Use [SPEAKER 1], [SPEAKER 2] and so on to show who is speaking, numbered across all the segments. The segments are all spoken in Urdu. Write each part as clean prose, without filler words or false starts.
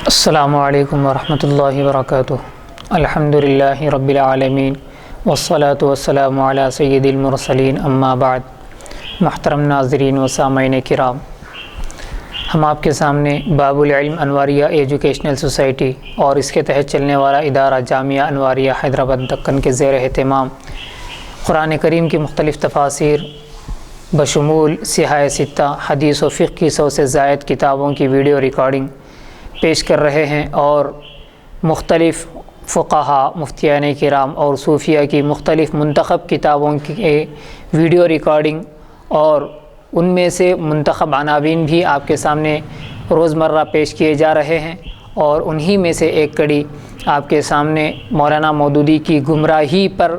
[SPEAKER 1] السلام علیکم ورحمۃ اللہ وبرکاتہ۔ الحمدللہ رب العالمین والصلاة والسلام علی سید المرسلین، اما بعد۔ محترم ناظرین و سامعین کرام، ہم آپ کے سامنے باب العلم انواریہ ایجوکیشنل سوسائٹی اور اس کے تحت چلنے والا ادارہ جامعہ انواریہ حیدرآباد دکن کے زیر اہتمام قرآن کریم کی مختلف تفاسیر بشمول سیاہ ستہ، حدیث و فقہ کی 100 سے زائد کتابوں کی ویڈیو ریکارڈنگ پیش کر رہے ہیں، اور مختلف فقہا، مفتیان کرام اور صوفیہ کی مختلف منتخب کتابوں کی ویڈیو ریکارڈنگ اور ان میں سے منتخب عناوین بھی آپ کے سامنے روزمرہ پیش کیے جا رہے ہیں، اور انہی میں سے ایک کڑی آپ کے سامنے مولانا مودودی کی گمراہی پر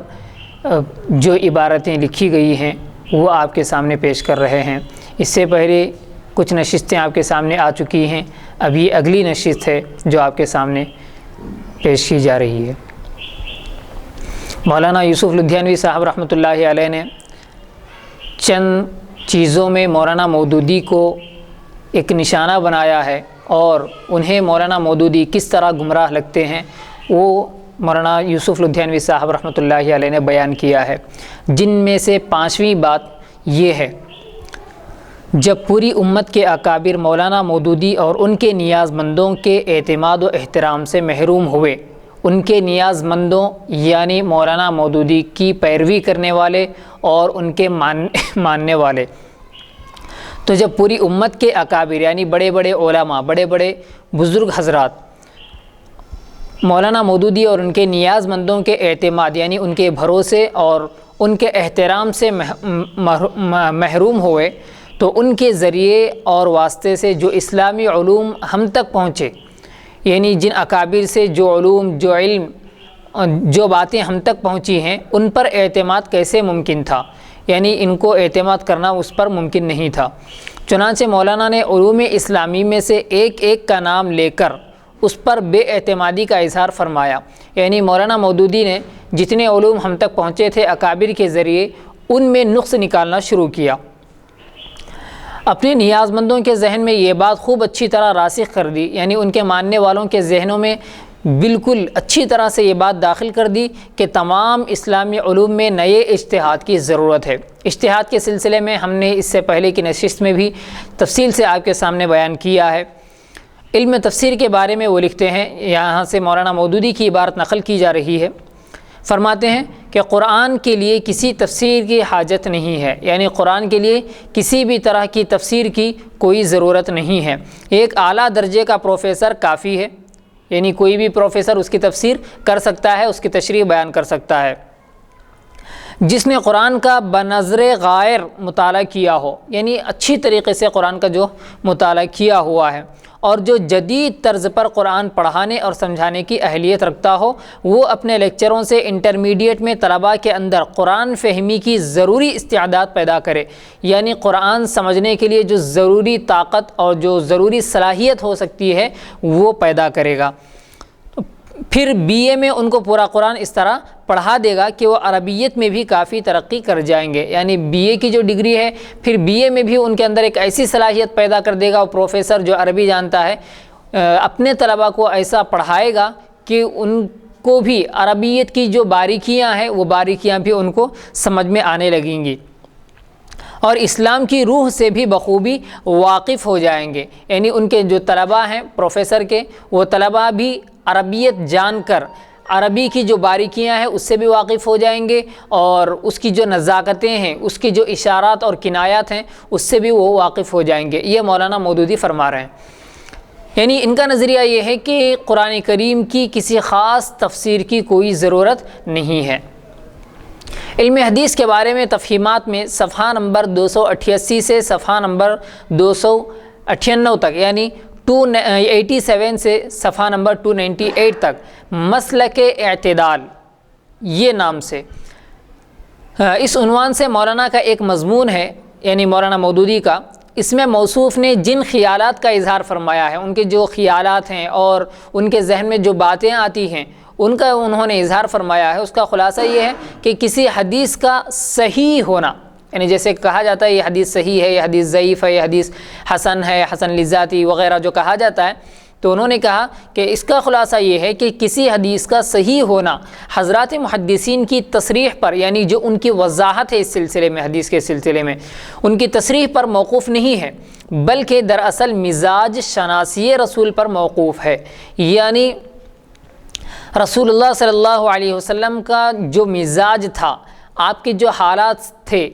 [SPEAKER 1] جو عبارتیں لکھی گئی ہیں وہ آپ کے سامنے پیش کر رہے ہیں۔ اس سے پہلے کچھ نشستیں آپ کے سامنے آ چکی ہیں، ابھی اگلی نشست ہے جو آپ کے سامنے پیش کی جا رہی ہے۔ مولانا یوسف لدھیانوی صاحب رحمۃ اللہ علیہ نے چند چیزوں میں مولانا مودودی کو ایک نشانہ بنایا ہے، اور انہیں مولانا مودودی کس طرح گمراہ لگتے ہیں وہ مولانا یوسف لدھیانوی صاحب رحمۃ اللہ علیہ نے بیان کیا ہے، جن میں سے 5ویں بات یہ ہے: جب پوری امت کے اکابر مولانا مودودی اور ان کے نیاز مندوں کے اعتماد و احترام سے محروم ہوئے، ان کے نیاز مندوں یعنی مولانا مودودی کی پیروی کرنے والے اور ان کے ماننے والے، تو جب پوری امت کے اکابر یعنی بڑے بڑے علماء، بڑے بڑے بزرگ حضرات مولانا مودودی اور ان کے نیاز مندوں کے اعتماد یعنی ان کے بھروسے اور ان کے احترام سے محروم ہوئے، تو ان کے ذریعے اور واسطے سے جو اسلامی علوم ہم تک پہنچے، یعنی جن اکابر سے جو علوم، جو علم، جو باتیں ہم تک پہنچی ہیں، ان پر اعتماد کیسے ممکن تھا؟ یعنی ان کو اعتماد کرنا اس پر ممکن نہیں تھا۔ چنانچہ مولانا نے علوم اسلامی میں سے ایک ایک کا نام لے کر اس پر بے اعتمادی کا اظہار فرمایا، یعنی مولانا مودودی نے جتنے علوم ہم تک پہنچے تھے اکابر کے ذریعے، ان میں نقص نکالنا شروع کیا۔ اپنے نیاز مندوں کے ذہن میں یہ بات خوب اچھی طرح راسخ کر دی، یعنی ان کے ماننے والوں کے ذہنوں میں بالکل اچھی طرح سے یہ بات داخل کر دی کہ تمام اسلامی علوم میں نئے اجتہاد کی ضرورت ہے۔ اجتہاد کے سلسلے میں ہم نے اس سے پہلے کی نشست میں بھی تفصیل سے آپ کے سامنے بیان کیا ہے۔ علم تفسیر کے بارے میں وہ لکھتے ہیں، یہاں سے مولانا مودودی کی عبارت نقل کی جا رہی ہے، فرماتے ہیں کہ قرآن کے لیے کسی تفسیر کی حاجت نہیں ہے، یعنی قرآن کے لیے کسی بھی طرح کی تفسیر کی کوئی ضرورت نہیں ہے۔ ایک اعلیٰ درجے کا پروفیسر کافی ہے، یعنی کوئی بھی پروفیسر اس کی تفسیر کر سکتا ہے، اس کی تشریح بیان کر سکتا ہے۔ جس نے قرآن کا بنظر غائر مطالعہ کیا ہو، یعنی اچھی طریقے سے قرآن کا جو مطالعہ کیا ہوا ہے، اور جو جدید طرز پر قرآن پڑھانے اور سمجھانے کی اہلیت رکھتا ہو، وہ اپنے لیکچروں سے انٹرمیڈیٹ میں طلباء کے اندر قرآن فہمی کی ضروری استعداد پیدا کرے، یعنی قرآن سمجھنے کے لیے جو ضروری طاقت اور جو ضروری صلاحیت ہو سکتی ہے وہ پیدا کرے گا۔ پھر بی اے میں ان کو پورا قرآن اس طرح پڑھا دے گا کہ وہ عربیت میں بھی کافی ترقی کر جائیں گے، یعنی بی اے کی جو ڈگری ہے پھر بی اے میں بھی ان کے اندر ایک ایسی صلاحیت پیدا کر دے گا، وہ پروفیسر جو عربی جانتا ہے اپنے طلباء کو ایسا پڑھائے گا کہ ان کو بھی عربیت کی جو باریکیاں ہیں وہ باریکیاں بھی ان کو سمجھ میں آنے لگیں گی، اور اسلام کی روح سے بھی بخوبی واقف ہو جائیں گے، یعنی ان کے جو طلباء ہیں پروفیسر کے، وہ طلباء بھی عربیت جان کر عربی کی جو باریکیاں ہیں اس سے بھی واقف ہو جائیں گے، اور اس کی جو نزاکتیں ہیں، اس کی جو اشارات اور کنایات ہیں اس سے بھی وہ واقف ہو جائیں گے۔ یہ مولانا مودودی فرما رہے ہیں، یعنی ان کا نظریہ یہ ہے کہ قرآن کریم کی کسی خاص تفسیر کی کوئی ضرورت نہیں ہے۔ علم حدیث کے بارے میں تفہیمات میں صفحہ نمبر 288 سے صفحہ نمبر 298 تک، یعنی 287 سے صفحہ نمبر 298 تک مسلک اعتدال یہ نام سے اس عنوان سے مولانا کا ایک مضمون ہے، یعنی مولانا مودودی کا۔ اس میں موصوف نے جن خیالات کا اظہار فرمایا ہے، ان کے جو خیالات ہیں اور ان کے ذہن میں جو باتیں آتی ہیں ان کا انہوں نے اظہار فرمایا ہے، اس کا خلاصہ یہ ہے کہ کسی حدیث کا صحیح ہونا، یعنی جیسے کہا جاتا ہے یہ حدیث صحیح ہے، یہ حدیث ضعیف ہے، یہ حدیث حسن ہے، حسن لذاتی وغیرہ جو کہا جاتا ہے، تو انہوں نے کہا کہ اس کا خلاصہ یہ ہے کہ کسی حدیث کا صحیح ہونا حضرات محدثین کی تصریح پر، یعنی جو ان کی وضاحت ہے اس سلسلے میں، حدیث کے سلسلے میں ان کی تصریح پر موقوف نہیں ہے، بلکہ دراصل مزاج شناسی رسول پر موقوف ہے۔ یعنی رسول اللہ صلی اللہ علیہ وسلم کا جو مزاج تھا، آپ کے جو حالات تھے،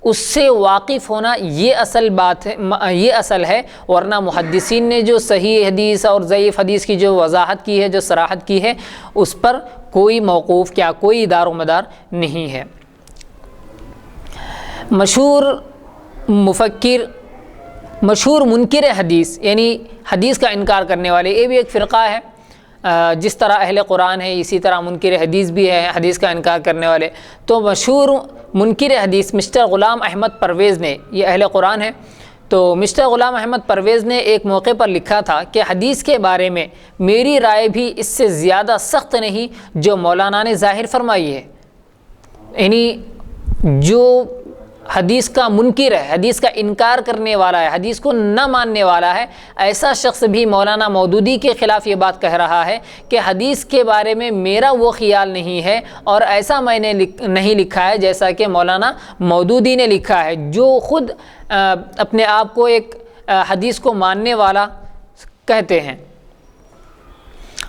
[SPEAKER 1] اس سے واقف ہونا یہ اصل بات ہے، یہ اصل ہے، ورنہ محدثین نے جو صحیح حدیث اور ضعیف حدیث کی جو وضاحت کی ہے، جو صراحت کی ہے، اس پر کوئی موقوف کیا کوئی دار و مدار نہیں ہے۔ مشہور مفکر، مشہور منکر حدیث، یعنی حدیث کا انکار کرنے والے، یہ بھی ایک فرقہ ہے۔ جس طرح اہل قرآن ہے، اسی طرح منکر حدیث بھی ہے، حدیث کا انکار کرنے والے۔ تو مشہور منکر حدیث مسٹر غلام احمد پرویز نے، یہ اہل قرآن ہے، تو مسٹر غلام احمد پرویز نے ایک موقع پر لکھا تھا کہ حدیث کے بارے میں میری رائے بھی اس سے زیادہ سخت نہیں جو مولانا نے ظاہر فرمائی ہے۔ یعنی جو حدیث کا منکر ہے، حدیث کا انکار کرنے والا ہے، حدیث کو نہ ماننے والا ہے، ایسا شخص بھی مولانا مودودی کے خلاف یہ بات کہہ رہا ہے کہ حدیث کے بارے میں میرا وہ خیال نہیں ہے اور ایسا میں نے نہیں لکھا ہے جیسا کہ مولانا مودودی نے لکھا ہے، جو خود اپنے آپ کو ایک حدیث کو ماننے والا کہتے ہیں۔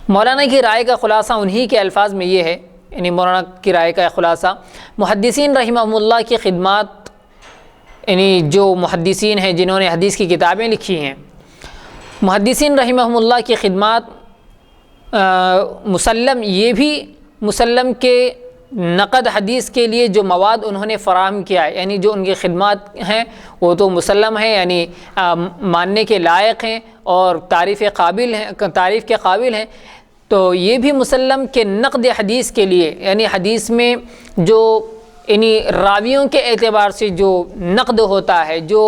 [SPEAKER 1] مولانا کی رائے کا خلاصہ انہی کے الفاظ میں یہ ہے، یعنی مولانا کی رائے کا خلاصہ، محدثین رحمہ اللہ کی خدمات، یعنی جو محدثین ہیں جنہوں نے حدیث کی کتابیں لکھی ہیں، محدثین رحمہ اللہ کی خدمات مسلم، یہ بھی مسلم کے نقد حدیث کے لیے جو مواد انہوں نے فراہم کیا ہے، یعنی جو ان کی خدمات ہیں وہ تو مسلم ہیں، یعنی ماننے کے لائق ہیں اور تعریف کے قابل ہیں۔ تو یہ بھی مسلم کے نقد حدیث کے لیے، یعنی حدیث میں جو یعنی راویوں کے اعتبار سے جو نقد ہوتا ہے، جو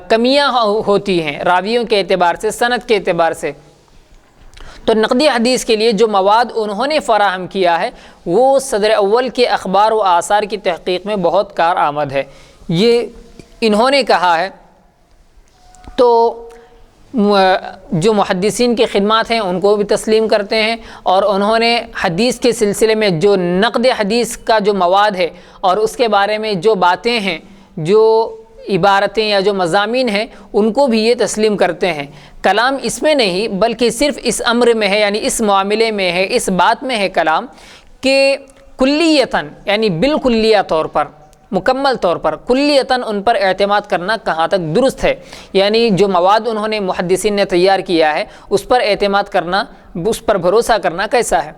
[SPEAKER 1] کمیاں ہوتی ہیں راویوں کے اعتبار سے، سند کے اعتبار سے، تو نقدی حدیث کے لیے جو مواد انہوں نے فراہم کیا ہے وہ صدر اول کے اخبار و آثار کی تحقیق میں بہت کارآمد ہے، یہ انہوں نے کہا ہے۔ تو جو محدثین کی خدمات ہیں ان کو بھی تسلیم کرتے ہیں، اور انہوں نے حدیث کے سلسلے میں جو نقد حدیث کا جو مواد ہے اور اس کے بارے میں جو باتیں ہیں، جو عبارتیں یا جو مضامین ہیں، ان کو بھی یہ تسلیم کرتے ہیں۔ کلام اس میں نہیں بلکہ صرف اس امر میں ہے، یعنی اس معاملے میں ہے، اس بات میں ہے کلام کہ کلیتاً، یعنی بالکلیہ طور پر، مکمل طور پر، کلیتاً ان پر اعتماد کرنا کہاں تک درست ہے، یعنی جو مواد انہوں نے محدثین نے تیار کیا ہے اس پر اعتماد کرنا، اس پر بھروسہ کرنا کیسا ہے۔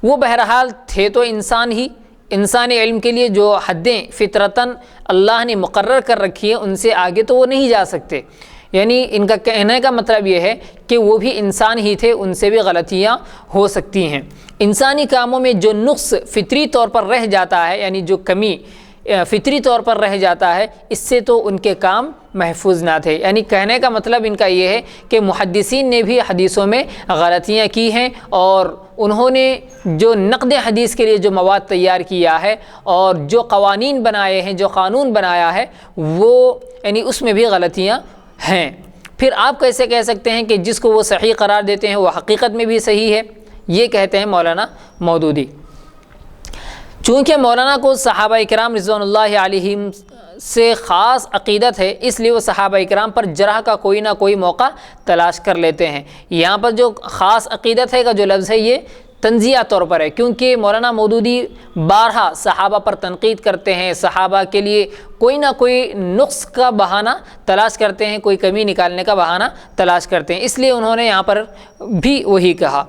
[SPEAKER 1] وہ بہرحال تھے تو انسان ہی، انسانی علم کے لیے جو حدیں فطرتاً اللہ نے مقرر کر رکھی ہیں ان سے آگے تو وہ نہیں جا سکتے، یعنی ان کا کہنے کا مطلب یہ ہے کہ وہ بھی انسان ہی تھے، ان سے بھی غلطیاں ہو سکتی ہیں۔ انسانی کاموں میں جو نقص فطری طور پر رہ جاتا ہے، یعنی جو کمی فطری طور پر رہ جاتا ہے، اس سے تو ان کے کام محفوظ نہ تھے۔ یعنی کہنے کا مطلب ان کا یہ ہے کہ محدثین نے بھی حدیثوں میں غلطیاں کی ہیں، اور انہوں نے جو نقد حدیث کے لیے جو مواد تیار کیا ہے اور جو قوانین بنائے ہیں، جو قانون بنایا ہے، وہ یعنی اس میں بھی غلطیاں ہیں۔ پھر آپ کیسے کہہ سکتے ہیں کہ جس کو وہ صحیح قرار دیتے ہیں وہ حقیقت میں بھی صحیح ہے؟ یہ کہتے ہیں مولانا مودودی۔ چونکہ مولانا کو صحابہ کرام رضوان اللہ علیہم سے خاص عقیدت ہے، اس لیے وہ صحابہ کرام پر جرح کا کوئی نہ کوئی موقع تلاش کر لیتے ہیں۔ یہاں پر جو خاص عقیدت ہے کا جو لفظ ہے یہ تنزیہ طور پر ہے، کیونکہ مولانا مودودی بارہا صحابہ پر تنقید کرتے ہیں، صحابہ کے لیے کوئی نہ کوئی نقص کا بہانہ تلاش کرتے ہیں، کوئی کمی نکالنے کا بہانہ تلاش کرتے ہیں، اس لیے انہوں نے یہاں پر بھی وہی کہا۔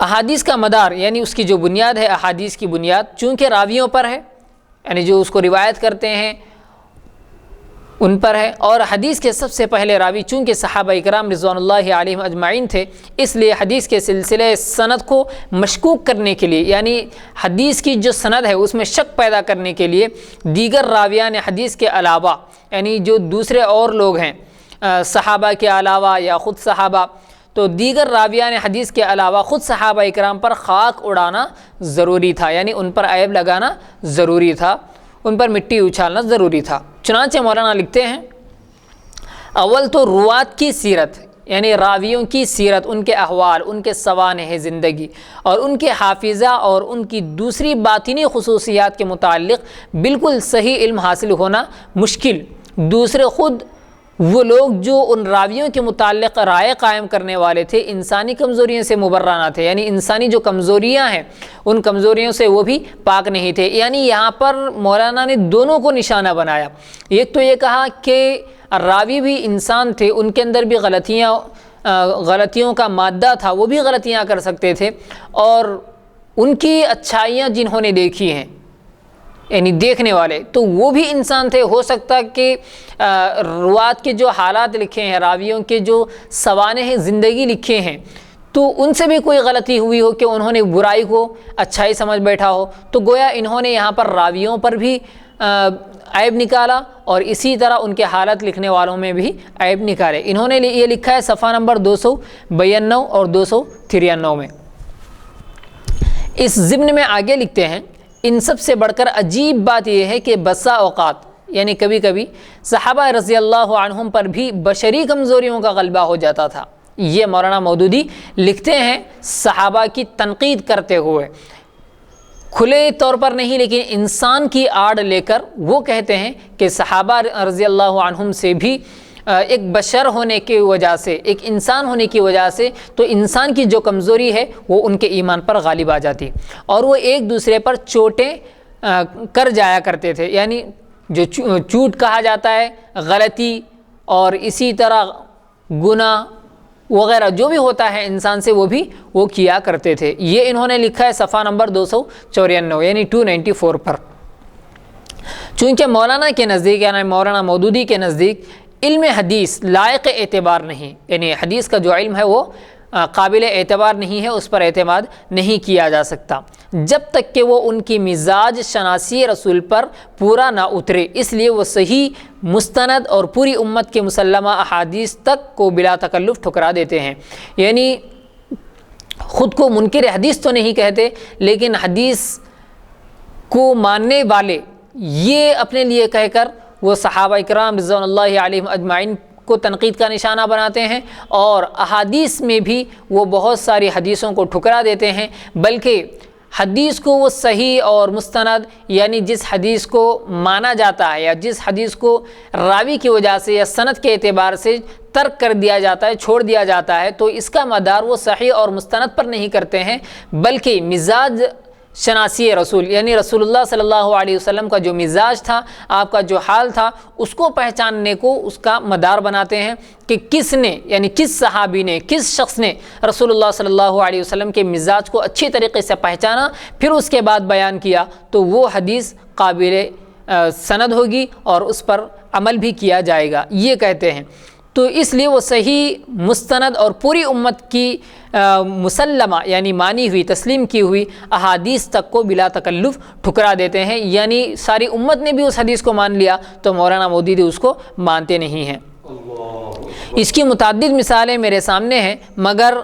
[SPEAKER 1] احادیث کا مدار، یعنی اس کی جو بنیاد ہے، احادیث کی بنیاد چونکہ راویوں پر ہے، یعنی جو اس کو روایت کرتے ہیں ان پر ہے، اور حدیث کے سب سے پہلے راوی چونکہ صحابہ اکرام رضوان اللہ علیہم اجمعین تھے، اس لیے حدیث کے سلسلے سند کو مشکوک کرنے کے لیے، یعنی حدیث کی جو سند ہے اس میں شک پیدا کرنے کے لیے دیگر راویان حدیث کے علاوہ، یعنی جو دوسرے اور لوگ ہیں صحابہ کے علاوہ یا خود صحابہ، تو دیگر راویان حدیث کے علاوہ خود صحابہ اکرام پر خاک اڑانا ضروری تھا، یعنی ان پر عیب لگانا ضروری تھا، ان پر مٹی اچھالنا ضروری تھا۔ چنانچہ مولانا لکھتے ہیں، اول تو روات کی سیرت، یعنی راویوں کی سیرت، ان کے احوال، ان کے سوانح زندگی اور ان کے حافظہ اور ان کی دوسری باطنی خصوصیات کے متعلق بالکل صحیح علم حاصل ہونا مشکل۔ دوسرے خود وہ لوگ جو ان راویوں کے متعلق رائے قائم کرنے والے تھے انسانی کمزوریوں سے مبرہ نہ تھے، یعنی انسانی جو کمزوریاں ہیں ان کمزوریوں سے وہ بھی پاک نہیں تھے۔ یعنی یہاں پر مولانا نے دونوں کو نشانہ بنایا۔ ایک تو یہ کہا کہ راوی بھی انسان تھے، ان کے اندر بھی غلطیوں کا مادہ تھا، وہ بھی غلطیاں کر سکتے تھے، اور ان کی اچھائیاں جنہوں نے دیکھی ہیں یعنی دیکھنے والے تو وہ بھی انسان تھے۔ ہو سکتا کہ روات کے جو حالات لکھے ہیں، راویوں کے جو سوانح زندگی لکھے ہیں، تو ان سے بھی کوئی غلطی ہوئی ہو کہ انہوں نے برائی کو اچھائی سمجھ بیٹھا ہو، تو گویا انہوں نے یہاں پر راویوں پر بھی عیب نکالا اور اسی طرح ان کے حالت لکھنے والوں میں بھی عیب نکالے۔ انہوں نے یہ لکھا ہے صفحہ نمبر 292 اور 293 میں۔ اس ضمن میں آگے لکھتے ہیں، ان سب سے بڑھ کر عجیب بات یہ ہے کہ بسا اوقات یعنی کبھی کبھی صحابہ رضی اللہ عنہم پر بھی بشری کمزوریوں کا غلبہ ہو جاتا تھا۔ یہ مولانا مودودی لکھتے ہیں صحابہ کی تنقید کرتے ہوئے، کھلے طور پر نہیں لیکن انسان کی آڑ لے کر وہ کہتے ہیں کہ صحابہ رضی اللہ عنہم سے بھی ایک بشر ہونے کی وجہ سے، ایک انسان ہونے کی وجہ سے تو انسان کی جو کمزوری ہے وہ ان کے ایمان پر غالب آ جاتی اور وہ ایک دوسرے پر چوٹیں کر جایا کرتے تھے۔ یعنی جو چوٹ کہا جاتا ہے غلطی اور اسی طرح گناہ وغیرہ جو بھی ہوتا ہے انسان سے وہ کیا کرتے تھے۔ یہ انہوں نے لکھا ہے صفحہ نمبر 294 یعنی 294 پر۔ چونکہ مولانا کے نزدیک یعنی مولانا مودودی کے نزدیک علم حدیث لائق اعتبار نہیں، یعنی حدیث کا جو علم ہے وہ قابل اعتبار نہیں ہے، اس پر اعتماد نہیں کیا جا سکتا جب تک کہ وہ ان کی مزاج شناسی رسول پر پورا نہ اترے۔ اس لیے وہ صحیح مستند اور پوری امت کے مسلمہ احادیث تک کو بلا تکلف ٹھکرا دیتے ہیں۔ یعنی خود کو منکر حدیث تو نہیں کہتے لیکن حدیث کو ماننے والے یہ اپنے لیے کہہ کر وہ صحابہ اکرام رضوان اللہ علیہم اجمعین کو تنقید کا نشانہ بناتے ہیں اور احادیث میں بھی وہ بہت ساری حدیثوں کو ٹھکرا دیتے ہیں، بلکہ حدیث کو وہ صحیح اور مستند یعنی جس حدیث کو مانا جاتا ہے یا جس حدیث کو راوی کی وجہ سے یا سند کے اعتبار سے ترک کر دیا جاتا ہے، چھوڑ دیا جاتا ہے، تو اس کا مدار وہ صحیح اور مستند پر نہیں کرتے ہیں بلکہ مزاج شناسی رسول یعنی رسول اللہ صلی اللہ علیہ وسلم کا جو مزاج تھا، آپ کا جو حال تھا، اس کو پہچاننے کو اس کا مدار بناتے ہیں کہ کس نے یعنی کس صحابی نے کس شخص نے رسول اللہ صلی اللہ علیہ وسلم کے مزاج کو اچھی طریقے سے پہچانا پھر اس کے بعد بیان کیا تو وہ حدیث قابل سند ہوگی اور اس پر عمل بھی کیا جائے گا، یہ کہتے ہیں۔ تو اس لیے وہ صحیح مستند اور پوری امت کی مسلمہ یعنی مانی ہوئی تسلیم کی ہوئی احادیث تک کو بلا تکلف ٹھکرا دیتے ہیں، یعنی ساری امت نے بھی اس حدیث کو مان لیا تو مولانا مودودی اس کو مانتے نہیں ہیں۔ اس کی متعدد مثالیں میرے سامنے ہیں مگر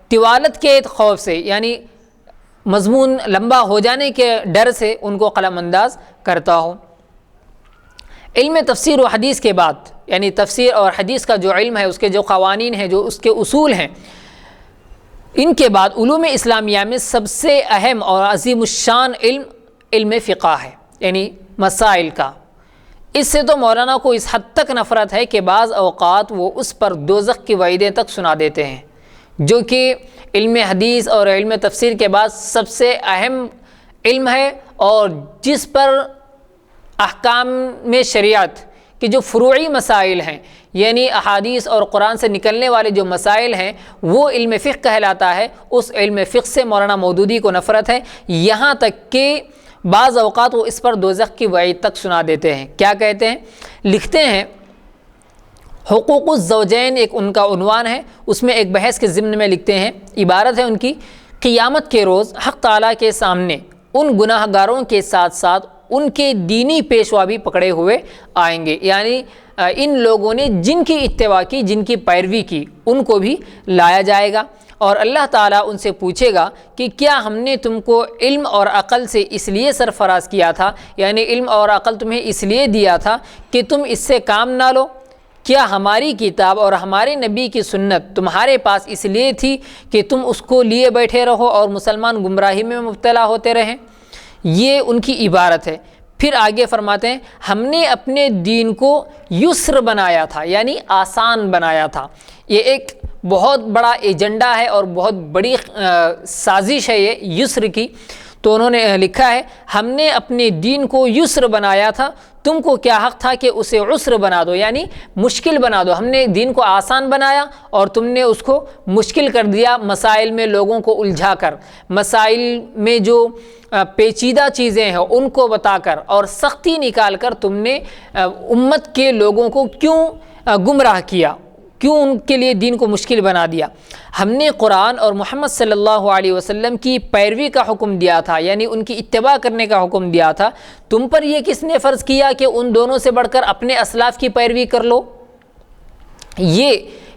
[SPEAKER 1] طوالت کے خوف سے یعنی مضمون لمبا ہو جانے کے ڈر سے ان کو قلم انداز کرتا ہوں۔ علم تفسیر و حدیث کے بعد یعنی تفسیر اور حدیث کا جو علم ہے، اس کے جو قوانین ہیں، جو اس کے اصول ہیں، ان کے بعد علوم اسلامیہ میں سب سے اہم اور عظیم الشان علم فقہ ہے یعنی مسائل کا۔ اس سے تو مولانا کو اس حد تک نفرت ہے کہ بعض اوقات وہ اس پر دوزخ کی وعیدیں تک سنا دیتے ہیں، جو کہ علم حدیث اور علم تفسیر کے بعد سب سے اہم علم ہے اور جس پر احکام میں شریعت کہ جو فروعی مسائل ہیں یعنی احادیث اور قرآن سے نکلنے والے جو مسائل ہیں وہ علم فقہ کہلاتا ہے۔ اس علم فقہ سے مولانا مودودی کو نفرت ہے، یہاں تک کہ بعض اوقات وہ اس پر دوزخ کی وعید تک سنا دیتے ہیں۔ کیا کہتے ہیں؟ لکھتے ہیں حقوق الزوجین ایک ان کا عنوان ہے، اس میں ایک بحث کے ضمن میں لکھتے ہیں، عبارت ہے ان کی، قیامت کے روز حق تعالیٰ کے سامنے ان گناہ گاروں کے ساتھ ساتھ ان کے دینی پیشوا بھی پکڑے ہوئے آئیں گے، یعنی ان لوگوں نے جن کی اتباع کی، جن کی پیروی کی، ان کو بھی لایا جائے گا اور اللہ تعالیٰ ان سے پوچھے گا کہ کیا ہم نے تم کو علم اور عقل سے اس لیے سرفراز کیا تھا، یعنی علم اور عقل تمہیں اس لیے دیا تھا کہ تم اس سے کام نہ لو، کیا ہماری کتاب اور ہمارے نبی کی سنت تمہارے پاس اس لیے تھی کہ تم اس کو لیے بیٹھے رہو اور مسلمان گمراہی میں مبتلا ہوتے رہیں؟ یہ ان کی عبارت ہے۔ پھر آگے فرماتے ہیں ہم نے اپنے دین کو یسر بنایا تھا، یعنی آسان بنایا تھا۔ یہ ایک بہت بڑا ایجنڈا ہے اور بہت بڑی سازش ہے یہ یسر کی۔ تو انہوں نے لکھا ہے ہم نے اپنے دین کو یسر بنایا تھا، تم کو کیا حق تھا کہ اسے عسر بنا دو، یعنی مشکل بنا دو۔ ہم نے دین کو آسان بنایا اور تم نے اس کو مشکل کر دیا، مسائل میں لوگوں کو الجھا کر، مسائل میں جو پیچیدہ چیزیں ہیں ان کو بتا کر اور سختی نکال کر تم نے امت کے لوگوں کو کیوں گمراہ کیا، کیوں ان کے لیے دین کو مشکل بنا دیا۔ ہم نے قرآن اور محمد صلی اللہ علیہ وسلم کی پیروی کا حکم دیا تھا، یعنی ان کی اتباع کرنے کا حکم دیا تھا۔ تم پر یہ کس نے فرض کیا کہ ان دونوں سے بڑھ کر اپنے اسلاف کی پیروی کر لو؟ یہ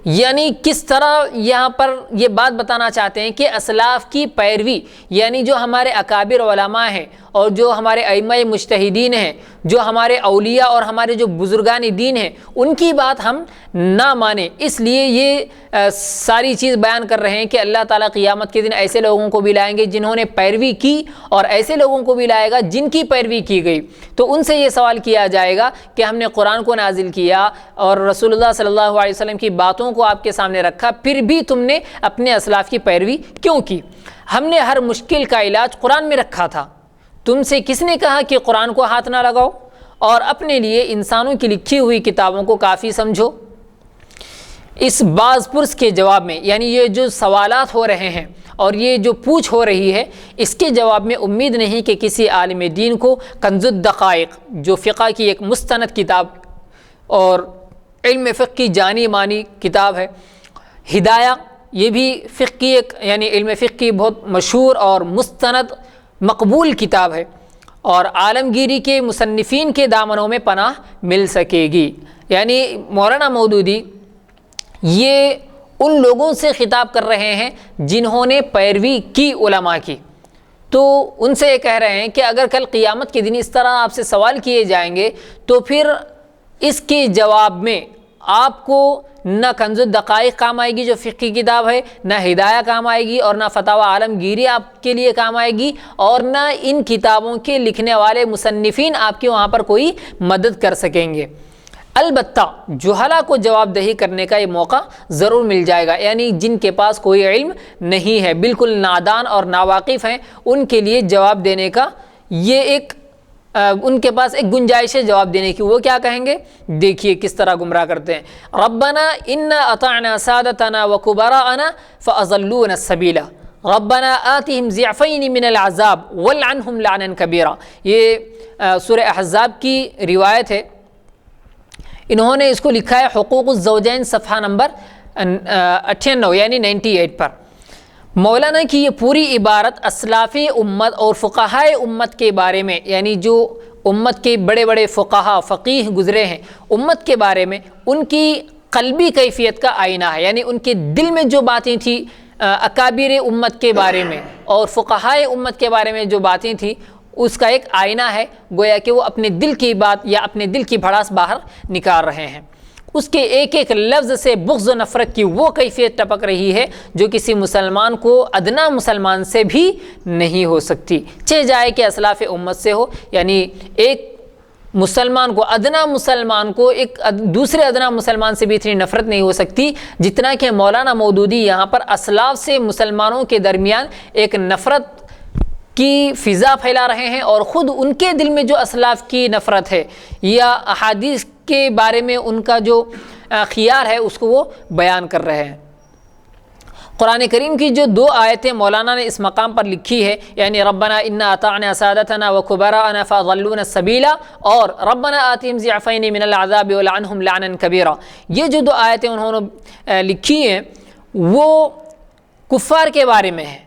[SPEAKER 1] یعنی کس طرح یہاں پر یہ بات بتانا چاہتے ہیں کہ اسلاف کی پیروی، یعنی جو ہمارے اکابر علماء ہیں اور جو ہمارے ائمہ مجتہدین ہیں، جو ہمارے اولیاء اور ہمارے جو بزرگان دین ہیں، ان کی بات ہم نہ مانیں۔ اس لیے یہ ساری چیز بیان کر رہے ہیں کہ اللہ تعالیٰ قیامت کے دن ایسے لوگوں کو بھی لائیں گے جنہوں نے پیروی کی، اور ایسے لوگوں کو بھی لائے گا جن کی پیروی کی گئی۔ تو ان سے یہ سوال کیا جائے گا کہ ہم نے قرآن کو نازل کیا اور رسول اللہ صلی اللہ علیہ وسلم کی باتوں کو آپ کے سامنے رکھا، پھر بھی تم نے اپنے اسلاف کی پیروی کیوں کی؟ ہم نے ہر مشکل کا علاج قرآن میں رکھا تھا، تم سے کس نے کہا کہ قرآن کو ہاتھ نہ لگاؤ اور اپنے لیے انسانوں کی لکھی ہوئی کتابوں کو کافی سمجھو؟ اس باز پرس کے جواب میں، یعنی یہ جو سوالات ہو رہے ہیں اور یہ جو پوچھ ہو رہی ہے، اس کے جواب میں امید نہیں کہ کسی عالم دین کو کنز الدقائق، جو فقہ کی ایک مستند کتاب اور علم فقہ کی جانی مانی کتاب ہے، ہدایہ، یہ بھی فقہ کی ایک یعنی علم فقہ کی بہت مشہور اور مستند مقبول کتاب ہے، اور عالمگیری کے مصنفین کے دامنوں میں پناہ مل سکے گی۔ یعنی مولانا مودودی یہ ان لوگوں سے خطاب کر رہے ہیں جنہوں نے پیروی کی علماء کی، تو ان سے یہ کہہ رہے ہیں کہ اگر کل قیامت کے دن اس طرح آپ سے سوال کیے جائیں گے تو پھر اس کے جواب میں آپ کو نہ کنز الدقائق کام آئے گی جو فقہ کی کتاب ہے، نہ ہدایہ کام آئے گی، اور نہ فتاوی عالمگیری آپ کے لیے کام آئے گی، اور نہ ان کتابوں کے لکھنے والے مصنفین آپ کے وہاں پر کوئی مدد کر سکیں گے۔ البتہ جہلا کو جواب دہی کرنے کا یہ موقع ضرور مل جائے گا، یعنی جن کے پاس کوئی علم نہیں ہے، بالکل نادان اور ناواقف ہیں، ان کے لیے جواب دینے کا یہ ایک ان کے پاس ایک گنجائش ہے جواب دینے کی۔ وہ کیا کہیں گے؟ دیکھیے کس طرح گمراہ کرتے ہیں۔ ربنا انا اطعنا سادتنا وکبراءنا فاضلونا السبیل ربنا آتهم ضعفین من العذاب والعنهم لعنا کبیرا۔ یہ سورہ احزاب کی روایت ہے، انہوں نے اس کو لکھا ہے حقوق الزوجین صفحہ نمبر 98 یعنی 98 پر۔ مولانا کی یہ پوری عبارت اسلاف امت اور فقہائے امت کے بارے میں، یعنی جو امت کے بڑے بڑے فقہا فقیہ گزرے ہیں امت کے بارے میں، ان کی قلبی کیفیت کا آئینہ ہے، یعنی ان کے دل میں جو باتیں تھیں اکابر امت کے بارے میں اور فقہائے امت کے بارے میں جو باتیں تھیں، اس کا ایک آئینہ ہے، گویا کہ وہ اپنے دل کی بات یا اپنے دل کی بھڑاس باہر نکال رہے ہیں۔ اس کے ایک ایک لفظ سے بغض و نفرت کی وہ کیفیت ٹپک رہی ہے جو کسی مسلمان کو ادنا مسلمان سے بھی نہیں ہو سکتی، چاہے جائے کہ اسلاف امت سے ہو۔ یعنی ایک مسلمان کو، ادنا مسلمان کو ایک دوسرے ادنا مسلمان سے بھی اتنی نفرت نہیں ہو سکتی جتنا کہ مولانا مودودی یہاں پر اسلاف سے مسلمانوں کے درمیان ایک نفرت کی فضا پھیلا رہے ہیں، اور خود ان کے دل میں جو اسلاف کی نفرت ہے یا احادیث کے بارے میں ان کا جو خیال ہے اس کو وہ بیان کر رہے ہیں۔ قرآن کریم کی جو 2 آیتیں مولانا نے اس مقام پر لکھی ہے، یعنی ربنا انا اطعنا سادتنا وکبراءنا فاضلونا السبیل اور ربنا آتهم ضعفین من العذاب ولعنهم لعنا کبیرا، یہ جو 2 آیتیں انہوں نے لکھی ہیں وہ کفار کے بارے میں ہے۔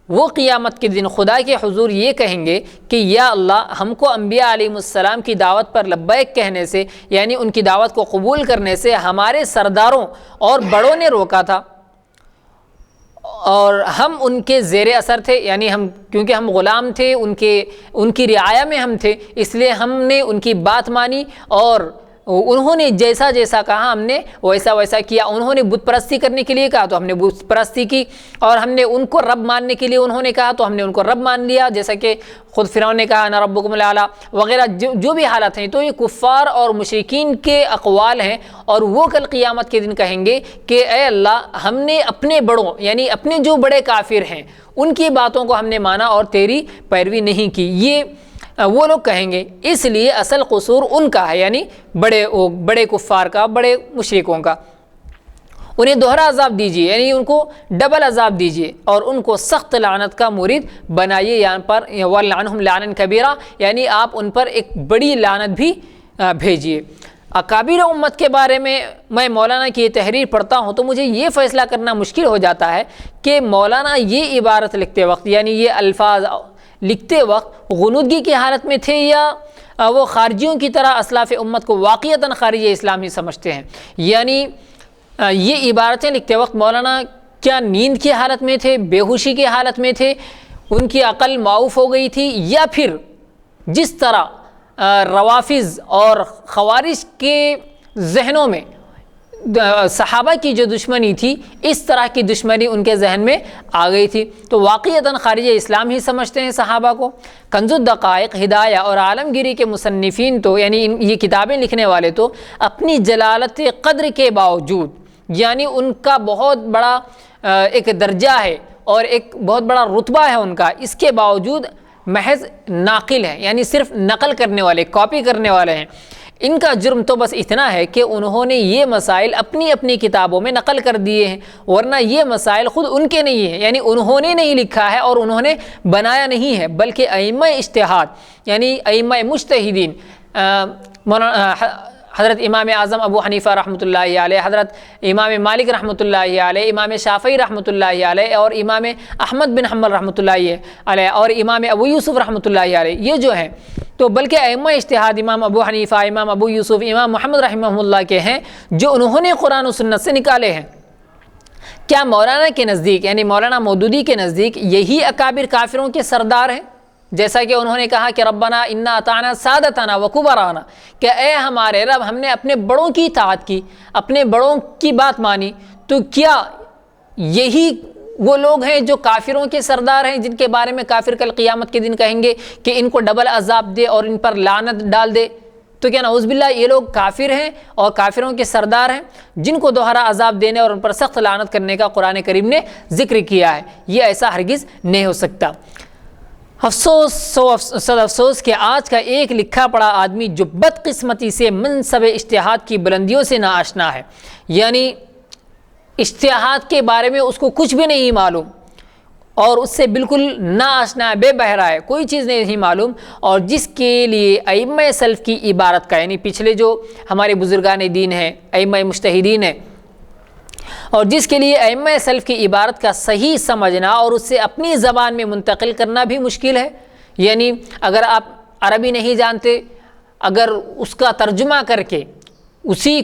[SPEAKER 1] وہ قیامت کے دن خدا کے حضور یہ کہیں گے کہ یا اللہ، ہم کو انبیاء علیہ السلام کی دعوت پر لبیک کہنے سے، یعنی ان کی دعوت کو قبول کرنے سے ہمارے سرداروں اور بڑوں نے روکا تھا، اور ہم ان کے زیر اثر تھے، یعنی کیونکہ ہم غلام تھے، ان کی رعایا میں ہم تھے، اس لیے ہم نے ان کی بات مانی اور انہوں نے جیسا جیسا کہا ہم نے ویسا ویسا کیا. انہوں نے بت پرستی کرنے کے لیے کہا تو ہم نے بت پرستی کی, اور ہم نے ان کو رب ماننے کے لیے انہوں نے کہا تو ہم نے ان کو رب مان لیا, جیسا کہ خود فرعون نے کہا انا ربکم الاعلی وغیرہ. جو بھی حالت ہیں تو یہ کفار اور مشرکین کے اقوال ہیں, اور وہ کل قیامت کے دن کہیں گے کہ اے اللہ ہم نے اپنے بڑوں یعنی اپنے جو بڑے کافر ہیں ان کی باتوں کو ہم نے مانا اور تیری پیروی نہیں کی. یہ وہ لوگ کہیں گے. اس لیے اصل قصور ان کا ہے, یعنی بڑے کفار کا, بڑے مشرکوں کا. انہیں دوہرا عذاب دیجیے, یعنی ان کو ڈبل عذاب دیجیے, اور ان کو سخت لعنت کا مورد بنائیے. یہاں پر وَلْعَنْهُمْ لَعْنًا كَبِيرًا, یعنی آپ ان پر ایک بڑی لعنت بھی بھیجیے. اکابر امت کے بارے میں مولانا کی یہ تحریر پڑھتا ہوں تو مجھے یہ فیصلہ کرنا مشکل ہو جاتا ہے کہ مولانا یہ عبارت لکھتے وقت یعنی یہ الفاظ لکھتے وقت غنودگی کی حالت میں تھے یا وہ خارجیوں کی طرح اسلاف امت کو واقعتاً خارج اسلام ہی سمجھتے ہیں. یعنی یہ عبارتیں لکھتے وقت مولانا کیا نیند کی حالت میں تھے, بے ہوشی کی حالت میں تھے, ان کی عقل معاف ہو گئی تھی, یا پھر جس طرح روافض اور خوارج کے ذہنوں میں صحابہ کی جو دشمنی تھی اس طرح کی دشمنی ان کے ذہن میں آ گئی تھی, تو واقعتاً خارج اسلام ہی سمجھتے ہیں صحابہ کو. کنز الدقائق, ہدایہ اور عالمگیری کے مصنفین تو یعنی یہ کتابیں لکھنے والے تو اپنی جلالت قدر کے باوجود, یعنی ان کا بہت بڑا ایک درجہ ہے اور ایک بہت بڑا رتبہ ہے ان کا, اس کے باوجود محض ناقل ہے, یعنی صرف نقل کرنے والے, کاپی کرنے والے ہیں. ان کا جرم تو بس اتنا ہے کہ انہوں نے یہ مسائل اپنی اپنی کتابوں میں نقل کر دیے ہیں, ورنہ یہ مسائل خود ان کے نہیں ہیں, یعنی انہوں نے نہیں لکھا ہے اور انہوں نے بنایا نہیں ہے, بلکہ ائمہ اجتہاد یعنی ائمہ مجتہدین, حضرت امام اعظم ابو حنیفہ رحمۃ اللہ علیہ, حضرت امام مالک رحمۃ اللہ علیہ, امام شافعی رحمۃ اللہ علیہ, اور امام احمد بن حنبل رحمۃ اللہ علیہ, اور امام ابو یوسف رحمۃ اللہ علیہ, یہ جو ہیں تو بلکہ ائمہ اجتہاد امام ابو حنیفہ, امام ابو یوسف, امام محمد رحمہ اللہ کے ہیں جو انہوں نے قرآن و سنت سے نکالے ہیں. کیا مولانا کے نزدیک یعنی مولانا مودودی کے نزدیک یہی اکابر کافروں کے سردار ہیں؟ جیسا کہ انہوں نے کہا کہ ربنا انا اطعنا سادتنا وکبرانا, کہ اے ہمارے رب ہم نے اپنے بڑوں کی اطاعت کی, اپنے بڑوں کی بات مانی, تو کیا یہی وہ لوگ ہیں جو کافروں کے سردار ہیں جن کے بارے میں کافر کل قیامت کے دن کہیں گے کہ ان کو ڈبل عذاب دے اور ان پر لعنت ڈال دے؟ تو کیا نعوذ باللہ یہ لوگ کافر ہیں اور کافروں کے سردار ہیں جن کو دوہرا عذاب دینے اور ان پر سخت لعنت کرنے کا قرآن کریم نے ذکر کیا ہے؟ یہ ایسا ہرگز نہیں ہو سکتا. صد افسوس کہ آج کا ایک لکھا پڑھا آدمی جو بدقسمتی سے منصب اجتہاد کی بلندیوں سے ناآشنا ہے, یعنی اجتہاد کے بارے میں اس کو کچھ بھی نہیں معلوم اور اس سے بالکل ناآشنا ہے, بے بہرا ہے, کوئی چیز نہیں معلوم, اور جس کے لیے ائمہ سلف کی عبارت کا یعنی پچھلے جو ہمارے بزرگان دین ہیں, ائمہ مجتہدین ہیں, اور جس کے لیے ائمہ سلف کی عبارت کا صحیح سمجھنا اور اس سے اپنی زبان میں منتقل کرنا بھی مشکل ہے. یعنی اگر آپ عربی نہیں جانتے, اگر اس کا ترجمہ کر کے اسی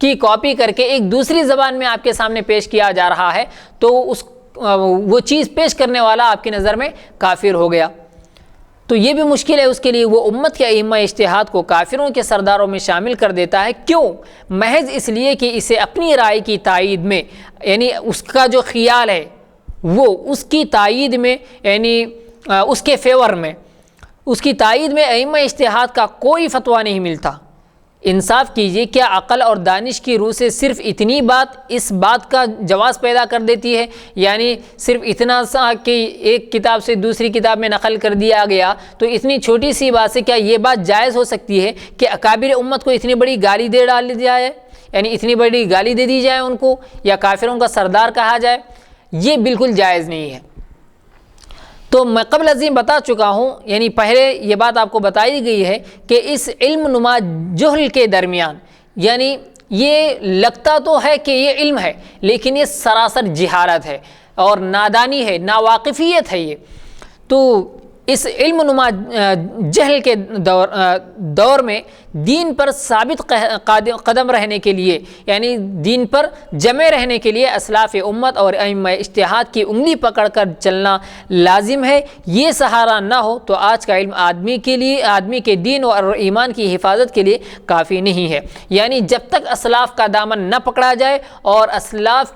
[SPEAKER 1] کی کاپی کر کے ایک دوسری زبان میں آپ کے سامنے پیش کیا جا رہا ہے تو وہ چیز پیش کرنے والا آپ کی نظر میں کافر ہو گیا. تو یہ بھی مشکل ہے اس کے لیے, وہ امت کے ائمہ اجتہاد کو کافروں کے سرداروں میں شامل کر دیتا ہے. کیوں؟ محض اس لیے کہ اسے اپنی رائے کی تائید میں یعنی اس کا جو خیال ہے وہ اس کی تائید میں یعنی اس کے فیور میں, اس کی تائید میں ائمہ اجتہاد کا کوئی فتویٰ نہیں ملتا. انصاف کیجئے, کیا عقل اور دانش کی روح سے صرف اتنی بات اس بات کا جواز پیدا کر دیتی ہے؟ یعنی صرف اتنا سا کہ ایک کتاب سے دوسری کتاب میں نقل کر دیا گیا, تو اتنی چھوٹی سی بات سے کیا یہ بات جائز ہو سکتی ہے کہ اکابر امت کو اتنی بڑی گالی دے ڈال دی جائے, یعنی اتنی بڑی گالی دے دی جائے ان کو, یا کافروں کا سردار کہا جائے؟ یہ بالکل جائز نہیں ہے. تو میں قبل ازیں بتا چکا ہوں, یعنی پہلے یہ بات آپ کو بتائی گئی ہے کہ اس علم نما جہل کے درمیان, یعنی یہ لگتا تو ہے کہ یہ علم ہے لیکن یہ سراسر جہالت ہے اور نادانی ہے, ناواقفیت ہے یہ. تو اس علم نما جہل کے دور میں دین پر ثابت قدم رہنے کے لیے، یعنی دین پر جمے رہنے کے لیے اسلاف امت اور ائمہ اجتہاد کی انگلی پکڑ کر چلنا لازم ہے۔ یہ سہارا نہ ہو تو آج کا علم آدمی کے دین اور ایمان کی حفاظت کے لیے کافی نہیں ہے۔ یعنی جب تک اسلاف کا دامن نہ پکڑا جائے اور اسلاف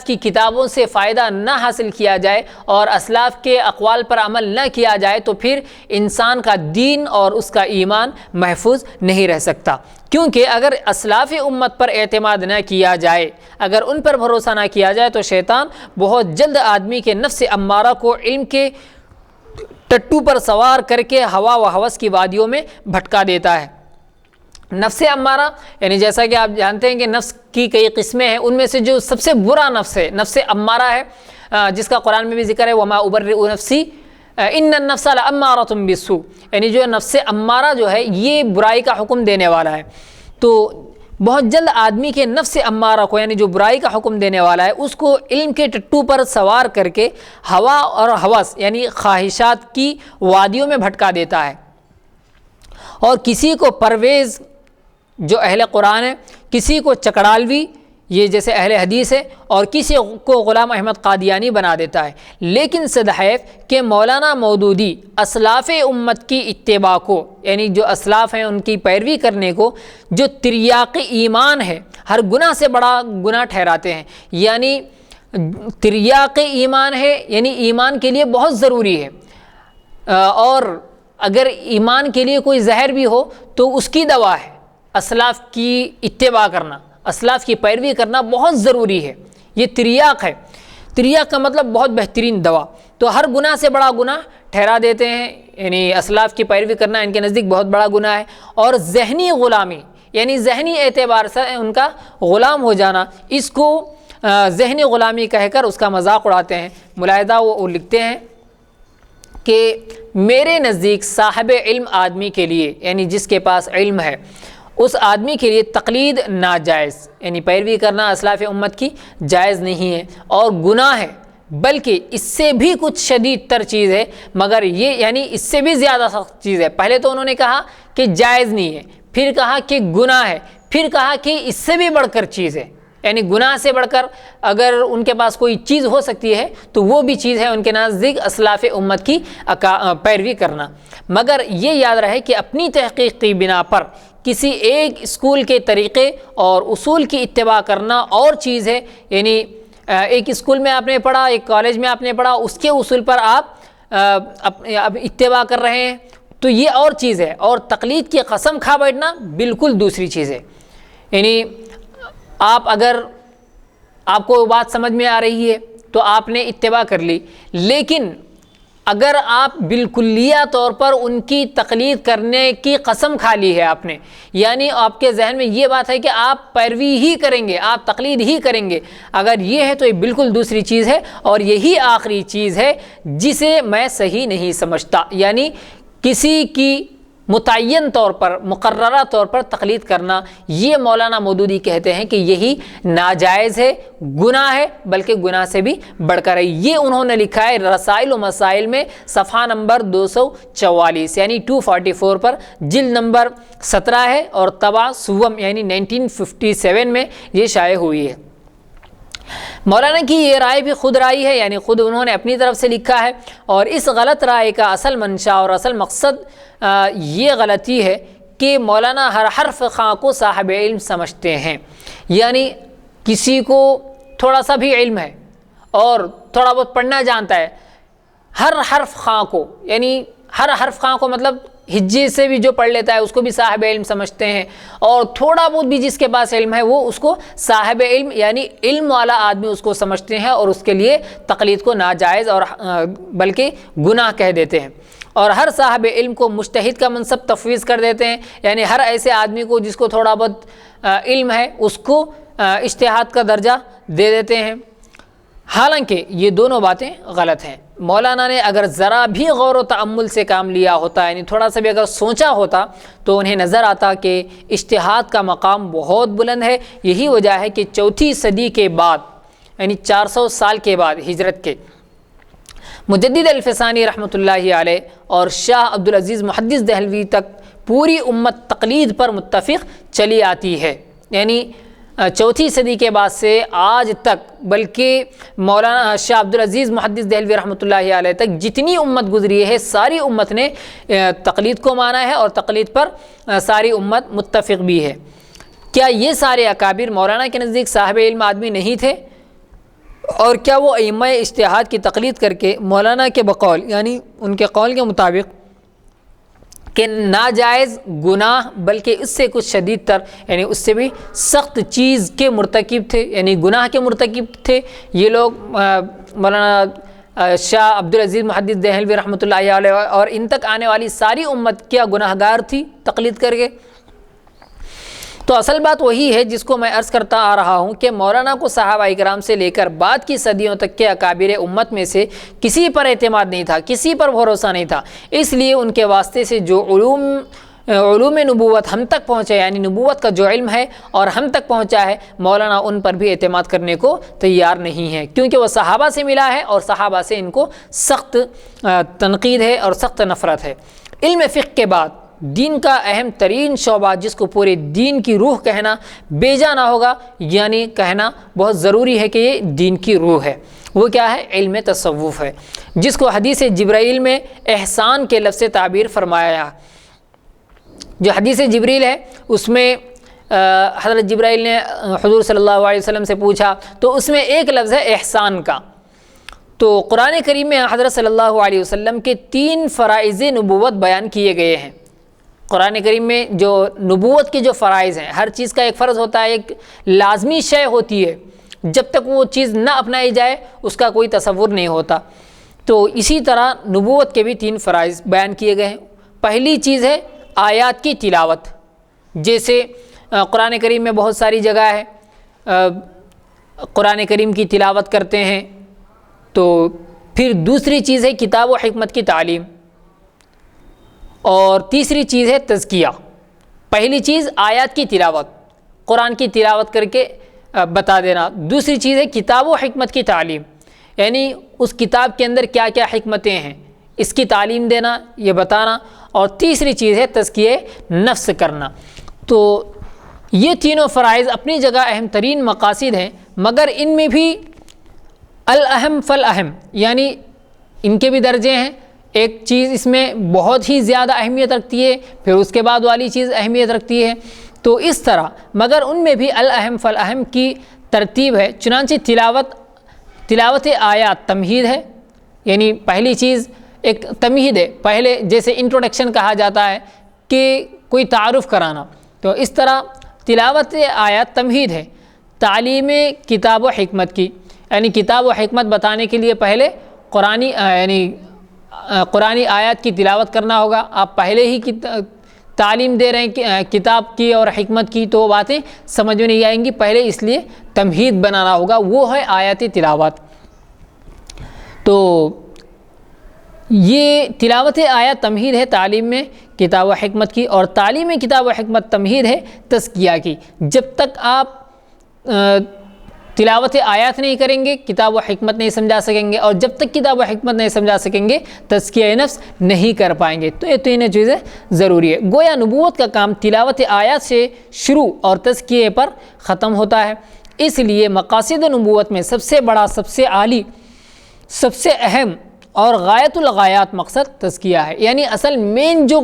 [SPEAKER 1] کی کتابوں سے فائدہ نہ حاصل کیا جائے اور اسلاف کے اقوال پر عمل نہ کیا جائے تو پھر انسان کا دین اور اس کا ایمان محفوظ نہیں رہ سکتا۔ کیونکہ اگر اسلاف امت پر اعتماد نہ کیا جائے، اگر ان پر بھروسہ نہ کیا جائے تو شیطان بہت جلد آدمی کے نفس امارہ کو علم کے ٹٹو پر سوار کر کے ہوا و ہوس کی وادیوں میں بھٹکا دیتا ہے۔ نفس امارہ یعنی جیسا کہ آپ جانتے ہیں کہ نفس کی کئی قسمیں ہیں، ان میں سے جو سب سے برا نفس ہے نفس امارہ ہے، جس کا قرآن میں بھی ذکر ہے وما ابرئ نفسی ان النفس لامارۃ بالسوء، یعنی جو نفس امارہ جو ہے یہ برائی کا حکم دینے والا ہے۔ تو بہت جلد آدمی کے نفس امارہ کو، یعنی جو برائی کا حکم دینے والا ہے، اس کو علم کے ٹٹو پر سوار کر کے ہوا اور ہوس یعنی خواہشات کی وادیوں میں بھٹکا دیتا ہے، اور کسی کو پرویز جو اہل قرآن ہے، کسی کو چکڑالوی یہ جیسے اہل حدیث ہے، اور کسی کو غلام احمد قادیانی بنا دیتا ہے۔ لیکن صدحیف کہ مولانا مودودی اسلاف امت کی اتباع کو، یعنی جو اسلاف ہیں ان کی پیروی کرنے کو جو تریاق ایمان ہے، ہر گناہ سے بڑا گناہ ٹھہراتے ہیں۔ یعنی تریاق ایمان ہے، یعنی ایمان کے لیے بہت ضروری ہے، اور اگر ایمان کے لیے کوئی زہر بھی ہو تو اس کی دوا ہے اسلاف کی اتباع کرنا، اسلاف کی پیروی کرنا بہت ضروری ہے۔ یہ تریاق ہے، تریاق کا مطلب بہت بہترین دوا۔ تو ہر گناہ سے بڑا گناہ ٹھہرا دیتے ہیں، یعنی اسلاف کی پیروی کرنا ان کے نزدیک بہت بڑا گناہ ہے۔ اور ذہنی غلامی یعنی ذہنی اعتبار سے ان کا غلام ہو جانا، اس کو ذہنی غلامی کہہ کر اس کا مذاق اڑاتے ہیں۔ ملاحظہ وہ لکھتے ہیں کہ میرے نزدیک صاحب علم آدمی کے لیے، یعنی جس کے پاس علم ہے، اس آدمی کے لیے تقلید ناجائز، یعنی پیروی کرنا اسلاف امت کی جائز نہیں ہے اور گناہ ہے، بلکہ اس سے بھی کچھ شدید تر چیز ہے، مگر یہ یعنی اس سے بھی زیادہ سخت چیز ہے۔ پہلے تو انہوں نے کہا کہ جائز نہیں ہے، پھر کہا کہ گناہ ہے، پھر کہا کہ اس سے بھی بڑھ کر چیز ہے، یعنی گناہ سے بڑھ کر اگر ان کے پاس کوئی چیز ہو سکتی ہے تو وہ بھی چیز ہے ان کے نزدیک اسلاف امت کی پیروی کرنا۔ مگر یہ یاد رہے کہ اپنی تحقیق کی بنا پر کسی ایک اسکول کے طریقے اور اصول کی اتباع کرنا اور چیز ہے، یعنی ایک اسکول میں آپ نے پڑھا، ایک کالج میں آپ نے پڑھا، اس کے اصول پر آپ اتباع کر رہے ہیں تو یہ اور چیز ہے، اور تقلید کی قسم کھا بیٹھنا بالکل دوسری چیز ہے۔ یعنی اگر آپ کو بات سمجھ میں آ رہی ہے تو آپ نے اتباع کر لی، لیکن اگر آپ بالکلیہ طور پر ان کی تقلید کرنے کی قسم کھا لی ہے آپ نے، یعنی آپ کے ذہن میں یہ بات ہے کہ آپ پیروی ہی کریں گے، آپ تقلید ہی کریں گے، اگر یہ ہے تو یہ بالکل دوسری چیز ہے، اور یہی آخری چیز ہے جسے میں صحیح نہیں سمجھتا۔ یعنی کسی کی متعین طور پر، مقررہ طور پر تقلید کرنا، یہ مولانا مودودی کہتے ہیں کہ یہی ناجائز ہے، گناہ ہے، بلکہ گناہ سے بھی بڑھ کر ہے۔ یہ انہوں نے لکھا ہے رسائل و مسائل میں صفحہ نمبر 244 یعنی 244 پر، جلد نمبر 17 ہے، اور طبع سوم یعنی 1957 میں یہ شائع ہوئی ہے۔ مولانا کی یہ رائے بھی خود رائے ہے، یعنی خود انہوں نے اپنی طرف سے لکھا ہے، اور اس غلط رائے کا اصل منشا اور اصل مقصد یہ غلطی ہے کہ مولانا ہر حرف خواں کو صاحب علم سمجھتے ہیں۔ یعنی کسی کو تھوڑا سا بھی علم ہے اور تھوڑا بہت پڑھنا جانتا ہے، ہر حرف خواں کو، یعنی ہر حرف خواں کو مطلب ہجے سے بھی جو پڑھ لیتا ہے اس کو بھی صاحب علم سمجھتے ہیں، اور تھوڑا بہت بھی جس کے پاس علم ہے وہ اس کو صاحب علم یعنی علم والا آدمی اس کو سمجھتے ہیں، اور اس کے لیے تقلید کو ناجائز اور بلکہ گناہ کہہ دیتے ہیں، اور ہر صاحب علم کو مجتہد کا منصب تفویض کر دیتے ہیں، یعنی ہر ایسے آدمی کو جس کو تھوڑا بہت علم ہے اس کو اجتہاد کا درجہ دے دیتے ہیں۔ حالانکہ یہ دونوں باتیں غلط ہیں۔ مولانا نے اگر ذرا بھی غور و تأمل سے کام لیا ہوتا، یعنی تھوڑا سا بھی اگر سوچا ہوتا، تو انہیں نظر آتا کہ اجتہاد کا مقام بہت بلند ہے۔ یہی وجہ ہے کہ 4 صدی کے بعد، یعنی 400 سال کے بعد ہجرت کے، مجدد الفسانی رحمۃ اللہ علیہ اور شاہ عبدالعزیز محدث دہلوی تک پوری امت تقلید پر متفق چلی آتی ہے، یعنی چوتھی صدی کے بعد سے آج تک، بلکہ مولانا شاہ عبدالعزیز محدث دہلوی رحمۃ اللہ علیہ تک جتنی امت گزری ہے ساری امت نے تقلید کو مانا ہے اور تقلید پر ساری امت متفق بھی ہے۔ کیا یہ سارے اکابر مولانا کے نزدیک صاحب علم آدمی نہیں تھے؟ اور کیا وہ ائمہ اجتہاد کی تقلید کر کے مولانا کے بقول یعنی ان کے قول کے مطابق کہ ناجائز گناہ بلکہ اس سے کچھ شدید تر یعنی اس سے بھی سخت چیز کے مرتکب تھے، یعنی گناہ کے مرتکب تھے یہ لوگ مولانا شاہ عبدالعزیز محدث دہلوی رحمۃ اللہ علیہ اور ان تک آنے والی ساری امت کیا گناہ گار تھی تقلید کر کے؟ تو اصل بات وہی ہے جس کو میں عرض کرتا آ رہا ہوں کہ مولانا کو صحابہ اکرام سے لے کر بعد کی صدیوں تک کے اکابر امت میں سے کسی پر اعتماد نہیں تھا، کسی پر بھروسہ نہیں تھا، اس لیے ان کے واسطے سے جو علوم نبوت ہم تک پہنچا یعنی نبوت کا جو علم ہے اور ہم تک پہنچا ہے مولانا ان پر بھی اعتماد کرنے کو تیار نہیں ہے، کیونکہ وہ صحابہ سے ملا ہے اور صحابہ سے ان کو سخت تنقید ہے اور سخت نفرت ہے۔ علم فقہ کے بعد دین کا اہم ترین شعبہ جس کو پورے دین کی روح کہنا بیجا نہ ہوگا، یعنی کہنا بہت ضروری ہے کہ یہ دین کی روح ہے، وہ کیا ہے؟ علم تصوف ہے، جس کو حدیث جبرائیل میں احسان کے لفظ سے تعبیر فرمایا۔ جو حدیث جبریل ہے اس میں حضرت جبرائیل نے حضور صلی اللہ علیہ وسلم سے پوچھا تو اس میں ایک لفظ ہے احسان کا۔ تو قرآن کریم میں حضرت صلی اللہ علیہ وسلم کے 3 فرائض نبوت بیان کیے گئے ہیں۔ قرآن کریم میں جو نبوت کے جو فرائض ہیں، ہر چیز کا ایک فرض ہوتا ہے، ایک لازمی شے ہوتی ہے، جب تک وہ چیز نہ اپنائی جائے اس کا کوئی تصور نہیں ہوتا۔ تو اسی طرح نبوت کے بھی 3 فرائض بیان کیے گئے ہیں۔ پہلی چیز ہے آیات کی تلاوت، جیسے قرآن کریم میں بہت ساری جگہ ہے قرآن کریم کی تلاوت کرتے ہیں۔ تو پھر دوسری چیز ہے کتاب و حکمت کی تعلیم، اور تیسری چیز ہے تزکیہ۔ پہلی چیز آیات کی تلاوت، قرآن کی تلاوت کر کے بتا دینا۔ دوسری چیز ہے کتاب و حکمت کی تعلیم، یعنی اس کتاب کے اندر کیا کیا حکمتیں ہیں اس کی تعلیم دینا، یہ بتانا۔ اور تیسری چیز ہے تزکیہ نفس کرنا۔ تو یہ تینوں فرائض اپنی جگہ اہم ترین مقاصد ہیں، مگر ان میں بھی الاہم فالاہم، یعنی ان کے بھی درجے ہیں۔ ایک چیز اس میں بہت ہی زیادہ اہمیت رکھتی ہے، پھر اس کے بعد والی چیز اہمیت رکھتی ہے، تو اس طرح، مگر ان میں بھی الاہم فالاہم کی ترتیب ہے۔ چنانچہ تلاوت آیات تمہید ہے، یعنی پہلی چیز ایک تمہید ہے، پہلے جیسے انٹروڈکشن کہا جاتا ہے کہ کوئی تعارف کرانا، تو اس طرح تلاوت آیات تمہید ہے۔ تعلیم کتاب و حکمت کی، یعنی کتاب و حکمت بتانے کے لیے پہلے قرآنی آیات کی تلاوت کرنا ہوگا۔ آپ پہلے ہی تعلیم دے رہے ہیں کتاب کی اور حکمت کی تو باتیں سمجھ میں نہیں آئیں گی، پہلے اس لیے تمہید بنانا ہوگا، وہ ہے آیات تلاوت۔ تو یہ تلاوت آیات تمہید ہے تعلیم میں کتاب و حکمت کی، اور تعلیم کتاب و حکمت تمہید ہے تزکیہ کی۔ جب تک آپ تلاوت آیات نہیں کریں گے کتاب و حکمت نہیں سمجھا سکیں گے، اور جب تک کتاب و حکمت نہیں سمجھا سکیں گے تزکیہ نفس نہیں کر پائیں گے۔ تو یہ تینوں چیزیں ضروری ہے۔ گویا نبوت کا کام تلاوت آیات سے شروع اور تزکیہ پر ختم ہوتا ہے، اس لیے مقاصد نبوت میں سب سے بڑا، سب سے عالی، سب سے اہم اور غایت الغایات مقصد تزکیہ ہے، یعنی اصل مین جو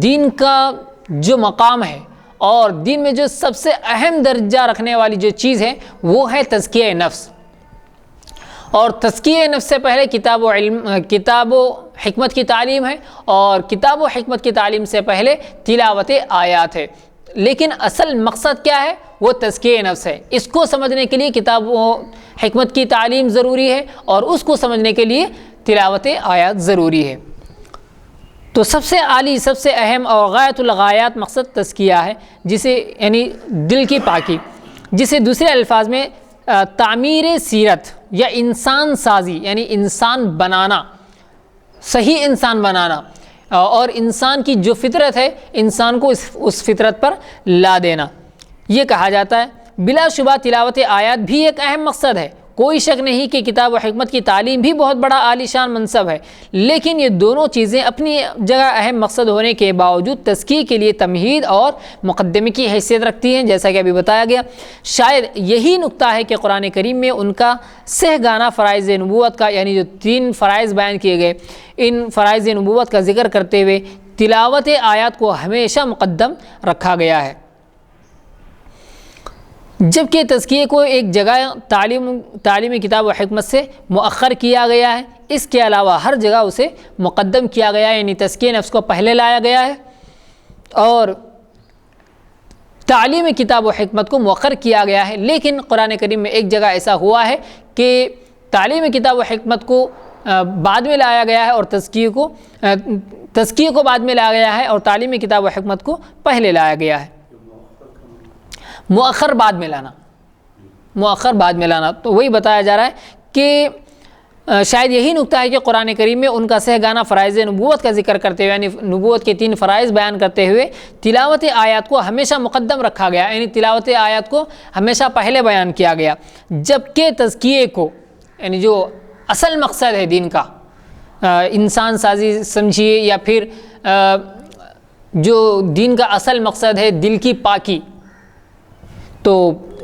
[SPEAKER 1] دین کا جو مقام ہے اور دین میں جو سب سے اہم درجہ رکھنے والی جو چیز ہے وہ ہے تزکیہ نفس۔ اور تزکیہ نفس سے پہلے کتاب و حکمت کی تعلیم ہے، اور کتاب و حکمت کی تعلیم سے پہلے تلاوت آیات ہے، لیکن اصل مقصد کیا ہے؟ وہ تزکیہ نفس ہے۔ اس کو سمجھنے کے لیے کتاب و حکمت کی تعلیم ضروری ہے، اور اس کو سمجھنے کے لیے تلاوت آیات ضروری ہے۔ تو سب سے عالی، سب سے اہم اور غایت الغایات مقصد تزکیہ ہے، جسے یعنی دل کی پاکی، جسے دوسرے الفاظ میں تعمیر سیرت یا انسان سازی یعنی انسان بنانا، صحیح انسان بنانا، اور انسان کی جو فطرت ہے انسان کو اس فطرت پر لا دینا، یہ کہا جاتا ہے۔ بلا شبہ تلاوت آیات بھی ایک اہم مقصد ہے، کوئی شک نہیں کہ کتاب و حکمت کی تعلیم بھی بہت بڑا عالی شان منصب ہے، لیکن یہ دونوں چیزیں اپنی جگہ اہم مقصد ہونے کے باوجود تزکیے کے لیے تمہید اور مقدمے کی حیثیت رکھتی ہیں، جیسا کہ ابھی بتایا گیا۔ شاید یہی نکتہ ہے کہ قرآن کریم میں ان کا سہگانا فرائض نبوت کا، یعنی جو 3 فرائض بیان کیے گئے، ان فرائض نبوت کا ذکر کرتے ہوئے تلاوت آیات کو ہمیشہ مقدم رکھا گیا ہے، جبکہ تزکیے کو ایک جگہ تعلیم کتاب و حکمت سے مؤخر کیا گیا ہے۔ اس کے علاوہ ہر جگہ اسے مقدم کیا گیا ہے، یعنی تزکیے نفس کو پہلے لایا گیا ہے اور تعلیم کتاب و حکمت کو مؤخر کیا گیا ہے۔ لیکن قرآن کریم میں ایک جگہ ایسا ہوا ہے کہ تعلیم کتاب و حکمت کو بعد میں لایا گیا ہے اور تزکیے کو بعد میں لایا گیا ہے اور تعلیم کتاب و حکمت کو پہلے لایا گیا ہے۔ مؤخر بعد میں لانا تو وہی بتایا جا رہا ہے کہ شاید یہی نکتہ ہے کہ قرآن کریم میں ان کا سہگانا فرائض نبوت کا ذکر کرتے ہوئے، یعنی نبوت کے 3 فرائض بیان کرتے ہوئے تلاوت آیات کو ہمیشہ مقدم رکھا گیا، یعنی تلاوت آیات کو ہمیشہ پہلے بیان کیا گیا، جبکہ تزکیے کو، یعنی جو اصل مقصد ہے دین کا، انسان سازی سمجھیے یا پھر جو دین کا اصل مقصد ہے دل کی پاکی، تو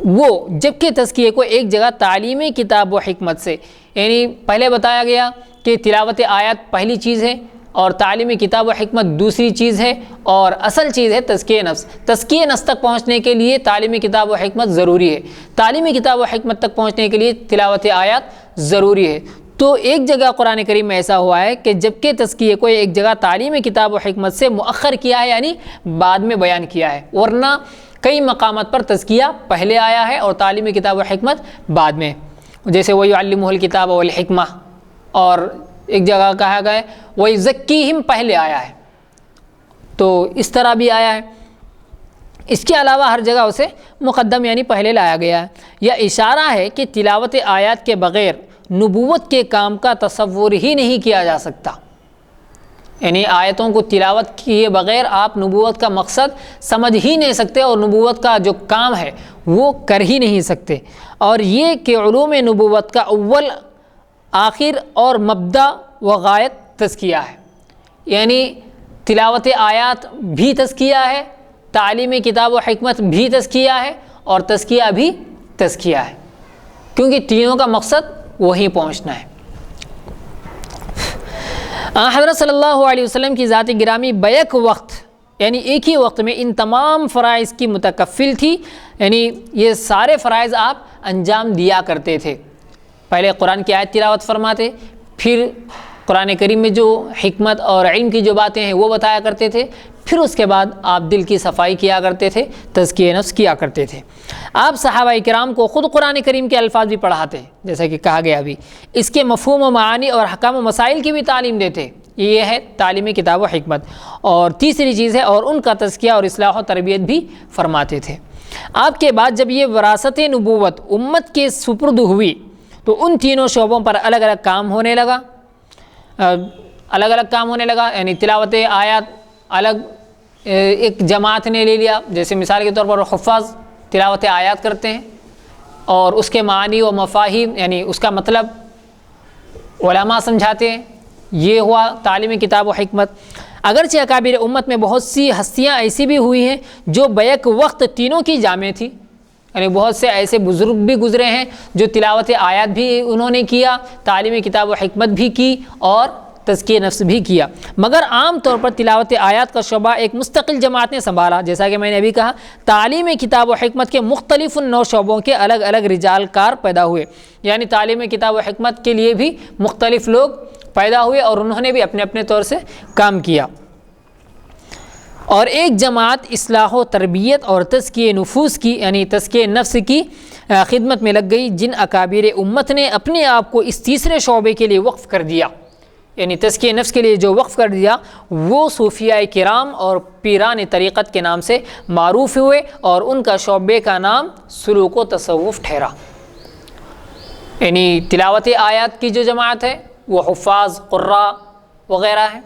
[SPEAKER 1] وہ جبکہ تزکیے کو ایک جگہ تعلیم کتاب و حکمت سے، یعنی پہلے بتایا گیا کہ تلاوت آیات پہلی چیز ہے اور تعلیم کتاب و حکمت دوسری چیز ہے، اور اصل چیز ہے تزکیہ نفس۔ تزکیہ نفس تک پہنچنے کے لیے تعلیم کتاب و حکمت ضروری ہے، تعلیم کتاب و حکمت تک پہنچنے کے لیے تلاوت آیات ضروری ہے۔ تو ایک جگہ قرآن کریم میں ایسا ہوا ہے کہ جبکہ تزکیے کو ایک جگہ تعلیم کتاب و حکمت سے مؤخر کیا ہے، یعنی بعد میں بیان کیا ہے، ورنہ کئی مقامات پر تزکیہ پہلے آیا ہے اور تعلیم کتاب و حکمت بعد میں، جیسے وَيُعَلِّمُهُ الْكِتَابَ وَالْحِکْمَةَ، اور ایک جگہ کہا گیا ہے وَيُزَكِّيهِمْ پہلے آیا ہے، تو اس طرح بھی آیا ہے۔ اس کے علاوہ ہر جگہ اسے مقدم یعنی پہلے لایا گیا ہے۔ یہ اشارہ ہے کہ تلاوت آیات کے بغیر نبوت کے کام کا تصور ہی نہیں کیا جا سکتا، یعنی آیتوں کو تلاوت کیے بغیر آپ نبوت کا مقصد سمجھ ہی نہیں سکتے اور نبوت کا جو کام ہے وہ کر ہی نہیں سکتے۔ اور یہ کہ علوم نبوت کا اول، آخر اور مبدا و غایت تزکیہ ہے، یعنی تلاوت آیات بھی تزکیہ ہے، تعلیم کتاب و حکمت بھی تزکیہ ہے اور تزکیہ بھی تزکیہ ہے، کیونکہ تینوں کا مقصد وہیں پہنچنا ہے۔ حضرت صلی اللہ علیہ وسلم کی ذات گرامی بیک وقت، یعنی ایک ہی وقت میں ان تمام فرائض کی متکفل تھی، یعنی یہ سارے فرائض آپ انجام دیا کرتے تھے۔ پہلے قرآن کی آیت تلاوت فرماتے، پھر قرآن کریم میں جو حکمت اور علم کی جو باتیں ہیں وہ بتایا کرتے تھے، پھر اس کے بعد آپ دل کی صفائی کیا کرتے تھے، تزکیہ نفس کیا کرتے تھے۔ آپ صحابہ کرام کو خود قرآن کریم کے الفاظ بھی پڑھاتے ہیں، جیسا کہ کہا گیا ابھی، اس کے مفہوم و معانی اور احکام و مسائل کی بھی تعلیم دیتے، یہ ہے تعلیم کتاب و حکمت۔ اور تیسری چیز ہے اور ان کا تزکیہ اور اصلاح و تربیت بھی فرماتے تھے۔ آپ کے بعد جب یہ وراثت نبوت امت کے سپرد ہوئی تو ان تینوں شعبوں پر الگ الگ کام ہونے لگا، یعنی تلاوت آیات الگ ایک جماعت نے لے لیا، جیسے مثال کے طور پر حفاظ تلاوت آیات کرتے ہیں اور اس کے معنی و مفاہیم، یعنی اس کا مطلب علماء سمجھاتے ہیں، یہ ہوا تعلیم کتاب و حکمت۔ اگرچہ اکابر امت میں بہت سی ہستیاں ایسی بھی ہوئی ہیں جو بیک وقت تینوں کی جامع تھی، یعنی بہت سے ایسے بزرگ بھی گزرے ہیں جو تلاوت آیات بھی انہوں نے کیا، تعلیم کتاب و حکمت بھی کی اور تزکیہ نفس بھی کیا، مگر عام طور پر تلاوت آیات کا شعبہ ایک مستقل جماعت نے سنبھالا۔ جیسا کہ میں نے ابھی کہا، تعلیم کتاب و حکمت کے مختلف نو شعبوں کے الگ الگ رجال کار پیدا ہوئے، یعنی تعلیم کتاب و حکمت کے لیے بھی مختلف لوگ پیدا ہوئے اور انہوں نے بھی اپنے اپنے طور سے کام کیا، اور ایک جماعت اصلاح و تربیت اور تزکیہ نفوس کی، یعنی تزکیہ نفس کی خدمت میں لگ گئی۔ جن اکابر امت نے اپنے آپ کو اس تیسرے شعبے کے لیے وقف کر دیا، یعنی تزکیہ نفس کے لیے جو وقف کر دیا، وہ صوفیاء کرام اور پیران طریقت کے نام سے معروف ہوئے، اور ان کا شعبے کا نام سلوک و تصوف ٹھہرا۔ یعنی تلاوت آیات کی جو جماعت ہے وہ حفاظ، قراء وغیرہ ہیں،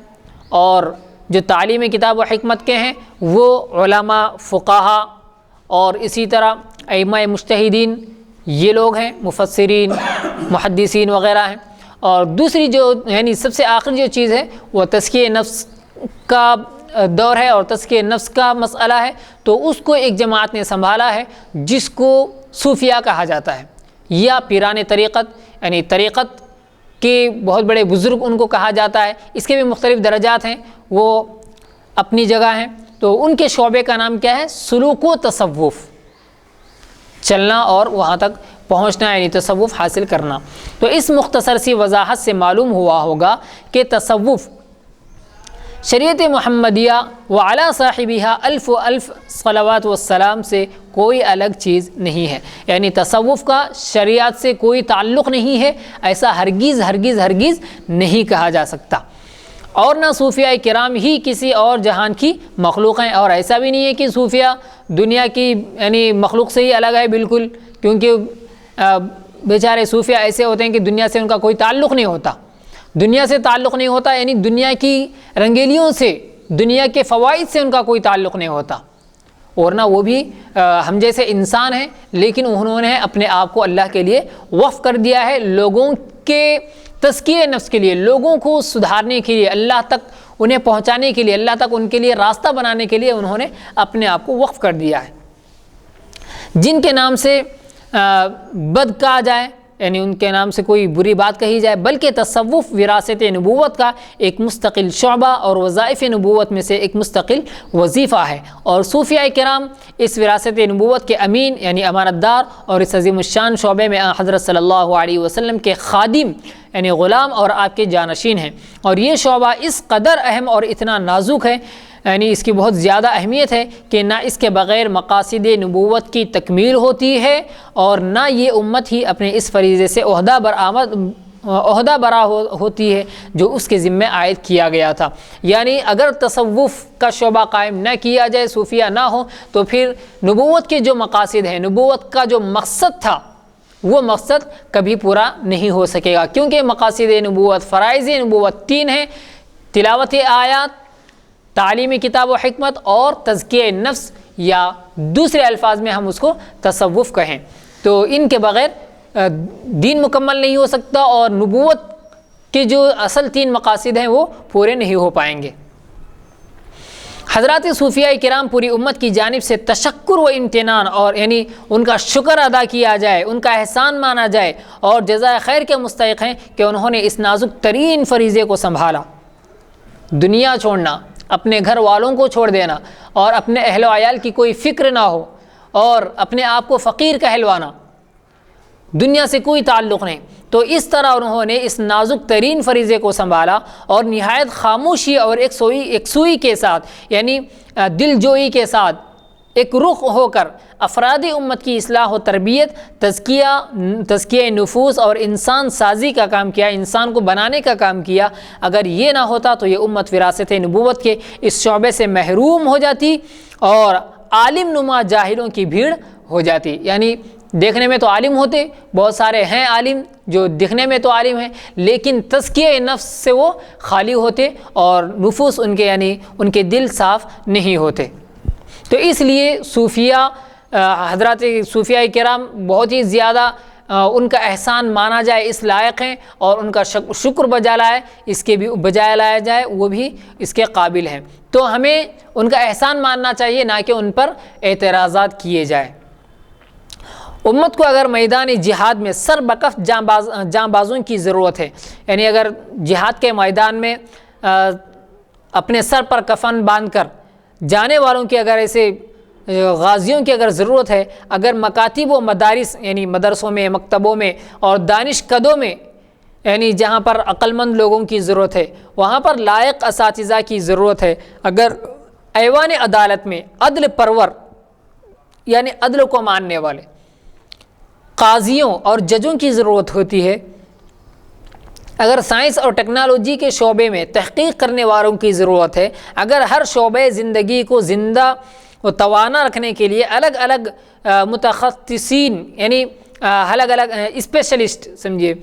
[SPEAKER 1] اور جو تعلیم کتاب و حکمت کے ہیں وہ علماء، فقہا اور اسی طرح ائمہ مجتہدین یہ لوگ ہیں مفسرین، محدثین وغیرہ ہیں. اور دوسری جو یعنی سب سے آخری جو چیز ہے وہ تزکیہ نفس کا دور ہے اور تزکیہ نفس کا مسئلہ ہے. تو اس کو ایک جماعت نے سنبھالا ہے جس کو صوفیہ کہا جاتا ہے یا پیران طریقت، یعنی طریقت کے بہت بڑے بزرگ ان کو کہا جاتا ہے. اس کے بھی مختلف درجات ہیں، وہ اپنی جگہ ہیں. تو ان کے شعبے کا نام کیا ہے؟ سلوک و تصوف، چلنا اور وہاں تک پہنچنا یعنی تصوف حاصل کرنا. تو اس مختصر سی وضاحت سے معلوم ہوا ہوگا کہ تصوف شریعت محمدیہ وعلی صاحبہ الف و الف صلوات والسلام سے کوئی الگ چیز نہیں ہے. یعنی تصوف کا شریعت سے کوئی تعلق نہیں ہے، ایسا ہرگز ہرگز ہرگز نہیں کہا جا سکتا. اور نہ صوفیہ کرام ہی کسی اور جہان کی مخلوق ہیں، اور ایسا بھی نہیں ہے کہ صوفیہ دنیا کی یعنی مخلوق سے ہی الگ ہے بالکل، کیونکہ بیچارے صوفیہ ایسے ہوتے ہیں کہ دنیا سے ان کا کوئی تعلق نہیں ہوتا. دنیا سے تعلق نہیں ہوتا یعنی دنیا کی رنگیلیوں سے، دنیا کے فوائد سے ان کا کوئی تعلق نہیں ہوتا. اور نہ وہ بھی ہم جیسے انسان ہیں، لیکن انہوں نے اپنے آپ کو اللہ کے لیے وقف کر دیا ہے، لوگوں کے تزکیہ نفس کے لیے، لوگوں کو سدھارنے کے لیے، اللہ تک انہیں پہنچانے کے لیے، اللہ تک ان کے لیے راستہ بنانے کے لیے انہوں نے اپنے آپ کو وقف کر دیا ہے. جن کے نام سے بد کہا جائے یعنی ان کے نام سے کوئی بری بات کہی جائے، بلکہ تصوف وراثت نبوت کا ایک مستقل شعبہ اور وظائف نبوت میں سے ایک مستقل وظیفہ ہے. اور صوفیہ کرام اس وراثت نبوت کے امین یعنی امانت دار اور اس عظیم الشان شعبے میں حضرت صلی اللہ علیہ وسلم کے خادم یعنی غلام اور آپ کے جانشین ہیں. اور یہ شعبہ اس قدر اہم اور اتنا نازک ہے، یعنی اس کی بہت زیادہ اہمیت ہے کہ نہ اس کے بغیر مقاصد نبوت کی تکمیل ہوتی ہے اور نہ یہ امت ہی اپنے اس فریضے سے عہدہ برا ہوتی ہے جو اس کے ذمہ عائد کیا گیا تھا. یعنی اگر تصوف کا شعبہ قائم نہ کیا جائے، صوفیہ نہ ہو، تو پھر نبوت کے جو مقاصد ہیں، نبوت کا جو مقصد تھا، وہ مقصد کبھی پورا نہیں ہو سکے گا. کیونکہ مقاصد نبوت، فرائض نبوت 3 ہیں: تلاوت آیات، تعلیمی کتاب و حکمت اور تزکیہ نفس، یا دوسرے الفاظ میں ہم اس کو تصوف کہیں. تو ان کے بغیر دین مکمل نہیں ہو سکتا اور نبوت کے جو اصل 3 مقاصد ہیں وہ پورے نہیں ہو پائیں گے. حضرات صوفیہ کرام پوری امت کی جانب سے تشکر و امتنان اور یعنی ان کا شکر ادا کیا جائے، ان کا احسان مانا جائے اور جزائے خیر کے مستحق ہیں کہ انہوں نے اس نازک ترین فریضے کو سنبھالا. دنیا چھوڑنا، اپنے گھر والوں کو چھوڑ دینا اور اپنے اہل و عیال کی کوئی فکر نہ ہو اور اپنے آپ کو فقیر کہلوانا، دنیا سے کوئی تعلق نہیں. تو اس طرح انہوں نے اس نازک ترین فریضے کو سنبھالا اور نہایت خاموشی اور یکسوئی کے ساتھ یعنی دل جوئی کے ساتھ ایک رخ ہو کر افراد امت کی اصلاح و تربیت، تزکیہ نفوس اور انسان سازی کا کام کیا، انسان کو بنانے کا کام کیا. اگر یہ نہ ہوتا تو یہ امت وراثت نبوت کے اس شعبے سے محروم ہو جاتی اور عالم نما جاہلوں کی بھیڑ ہو جاتی. یعنی دیکھنے میں تو عالم ہوتے، بہت سارے ہیں عالم جو دکھنے میں تو عالم ہیں، لیکن تزکیہ نفس سے وہ خالی ہوتے اور نفوس ان کے یعنی ان کے دل صاف نہیں ہوتے. تو اس لیے صوفیہ، حضرات صوفیہ کرام بہت ہی زیادہ ان کا احسان مانا جائے اس لائق ہیں، اور ان کا شکر بجائے لایا جائے وہ بھی اس کے قابل ہیں. تو ہمیں ان کا احسان ماننا چاہیے، نہ کہ ان پر اعتراضات کیے جائے. امت کو اگر میدان جہاد میں سر بکف جاں بازوں کی ضرورت ہے، یعنی اگر جہاد کے میدان میں اپنے سر پر کفن باندھ کر جانے والوں کی اگر ایسے غازیوں کی اگر ضرورت ہے، اگر مکاتب و مدارس یعنی مدرسوں میں، مکتبوں میں اور دانش کدوں میں یعنی جہاں پر عقل مند لوگوں کی ضرورت ہے، وہاں پر لائق اساتذہ کی ضرورت ہے، اگر ایوان عدالت میں عدل پرور یعنی عدل کو ماننے والے قاضیوں اور ججوں کی ضرورت ہوتی ہے، اگر سائنس اور ٹیکنالوجی کے شعبے میں تحقیق کرنے والوں کی ضرورت ہے، اگر ہر شعبے زندگی کو زندہ و توانا رکھنے کے لیے الگ الگ متخصصین یعنی الگ الگ اسپیشلسٹ سمجھیے،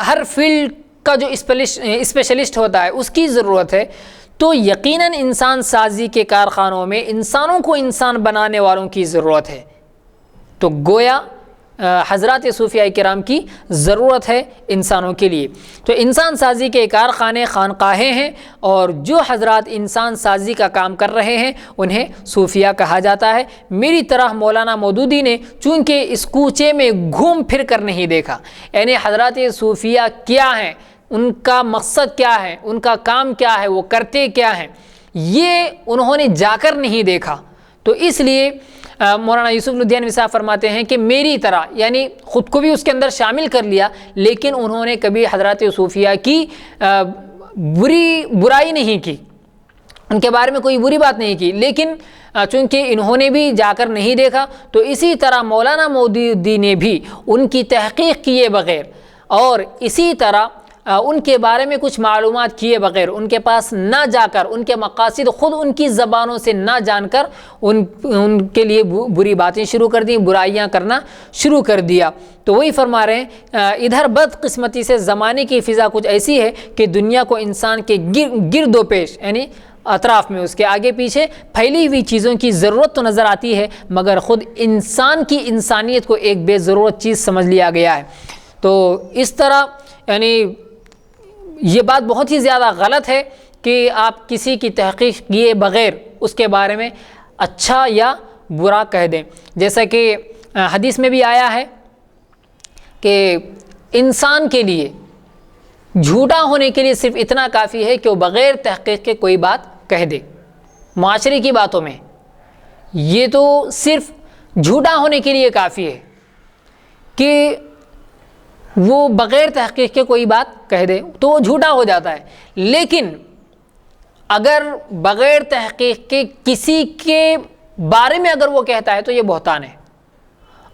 [SPEAKER 1] ہر فیلڈ کا جو اسپیشلسٹ ہوتا ہے اس کی ضرورت ہے، تو یقیناً انسان سازی کے کارخانوں میں انسانوں کو انسان بنانے والوں کی ضرورت ہے. تو گویا حضرات صوفیاء کرام کی ضرورت ہے انسانوں کے لیے۔ تو انسان سازی کے کارخانے خانقاہیں ہیں، اور جو حضرات انسان سازی کا کام کر رہے ہیں انہیں صوفیاء کہا جاتا ہے۔ میری طرح مولانا مودودی نے چونکہ اس کوچے میں گھوم پھر کر نہیں دیکھا، یعنی حضرات صوفیاء کیا ہیں، ان کا مقصد کیا ہے، ان کا کام کیا ہے، وہ کرتے کیا ہیں، یہ انہوں نے جا کر نہیں دیکھا، تو اس لیے مولانا یوسف لدھیانوی صاحب فرماتے ہیں کہ میری طرح، یعنی خود کو بھی اس کے اندر شامل کر لیا، لیکن انہوں نے کبھی حضرات صوفیاء کی برائی نہیں کی، ان کے بارے میں کوئی بری بات نہیں کی، لیکن چونکہ انہوں نے بھی جا کر نہیں دیکھا، تو اسی طرح مولانا مودودی نے بھی ان کی تحقیق کیے بغیر اور اسی طرح ان کے بارے میں کچھ معلومات کیے بغیر، ان کے پاس نہ جا کر، ان کے مقاصد خود ان کی زبانوں سے نہ جان کر ان کے لیے بری باتیں شروع کر دیں، برائیاں کرنا شروع کر دیا۔ تو وہی فرما رہے ہیں ادھر بدقسمتی سے زمانے کی فضا کچھ ایسی ہے کہ دنیا کو انسان کے گرد و پیش، یعنی اطراف میں، اس کے آگے پیچھے پھیلی ہوئی چیزوں کی ضرورت تو نظر آتی ہے، مگر خود انسان کی انسانیت کو ایک بے ضرورت چیز سمجھ لیا گیا ہے۔ تو اس طرح یعنی یہ بات بہت ہی زیادہ غلط ہے کہ آپ کسی کی تحقیق کیے بغیر اس کے بارے میں اچھا یا برا کہہ دیں، جیسا کہ حدیث میں بھی آیا ہے کہ انسان کے لیے جھوٹا ہونے کے لیے صرف اتنا کافی ہے کہ وہ بغیر تحقیق کے کوئی بات کہہ دے۔ معاشرے کی باتوں میں یہ تو صرف جھوٹا ہونے کے لیے کافی ہے کہ وہ بغیر تحقیق کے کوئی بات کہہ دے تو وہ جھوٹا ہو جاتا ہے، لیکن اگر بغیر تحقیق کے کسی کے بارے میں اگر وہ کہتا ہے تو یہ بہتان ہے،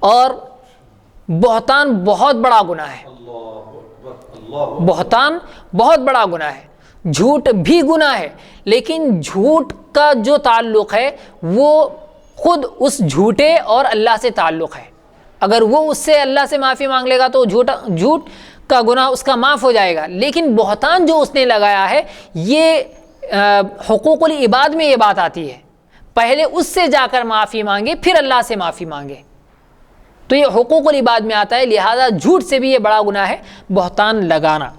[SPEAKER 1] اور بہتان بہت بڑا گناہ ہے، بہتان بہت بڑا گناہ ہے، جھوٹ بھی گناہ ہے، لیکن جھوٹ کا جو تعلق ہے وہ خود اس جھوٹے اور اللہ سے تعلق ہے۔ اگر وہ اس سے اللہ سے معافی مانگ لے گا تو جھوٹ کا گناہ اس کا معاف ہو جائے گا، لیکن بہتان جو اس نے لگایا ہے یہ حقوق العباد میں یہ بات آتی ہے، پہلے اس سے جا کر معافی مانگے پھر اللہ سے معافی مانگے، تو یہ حقوق العباد میں آتا ہے، لہذا جھوٹ سے بھی یہ بڑا گناہ ہے بہتان لگانا۔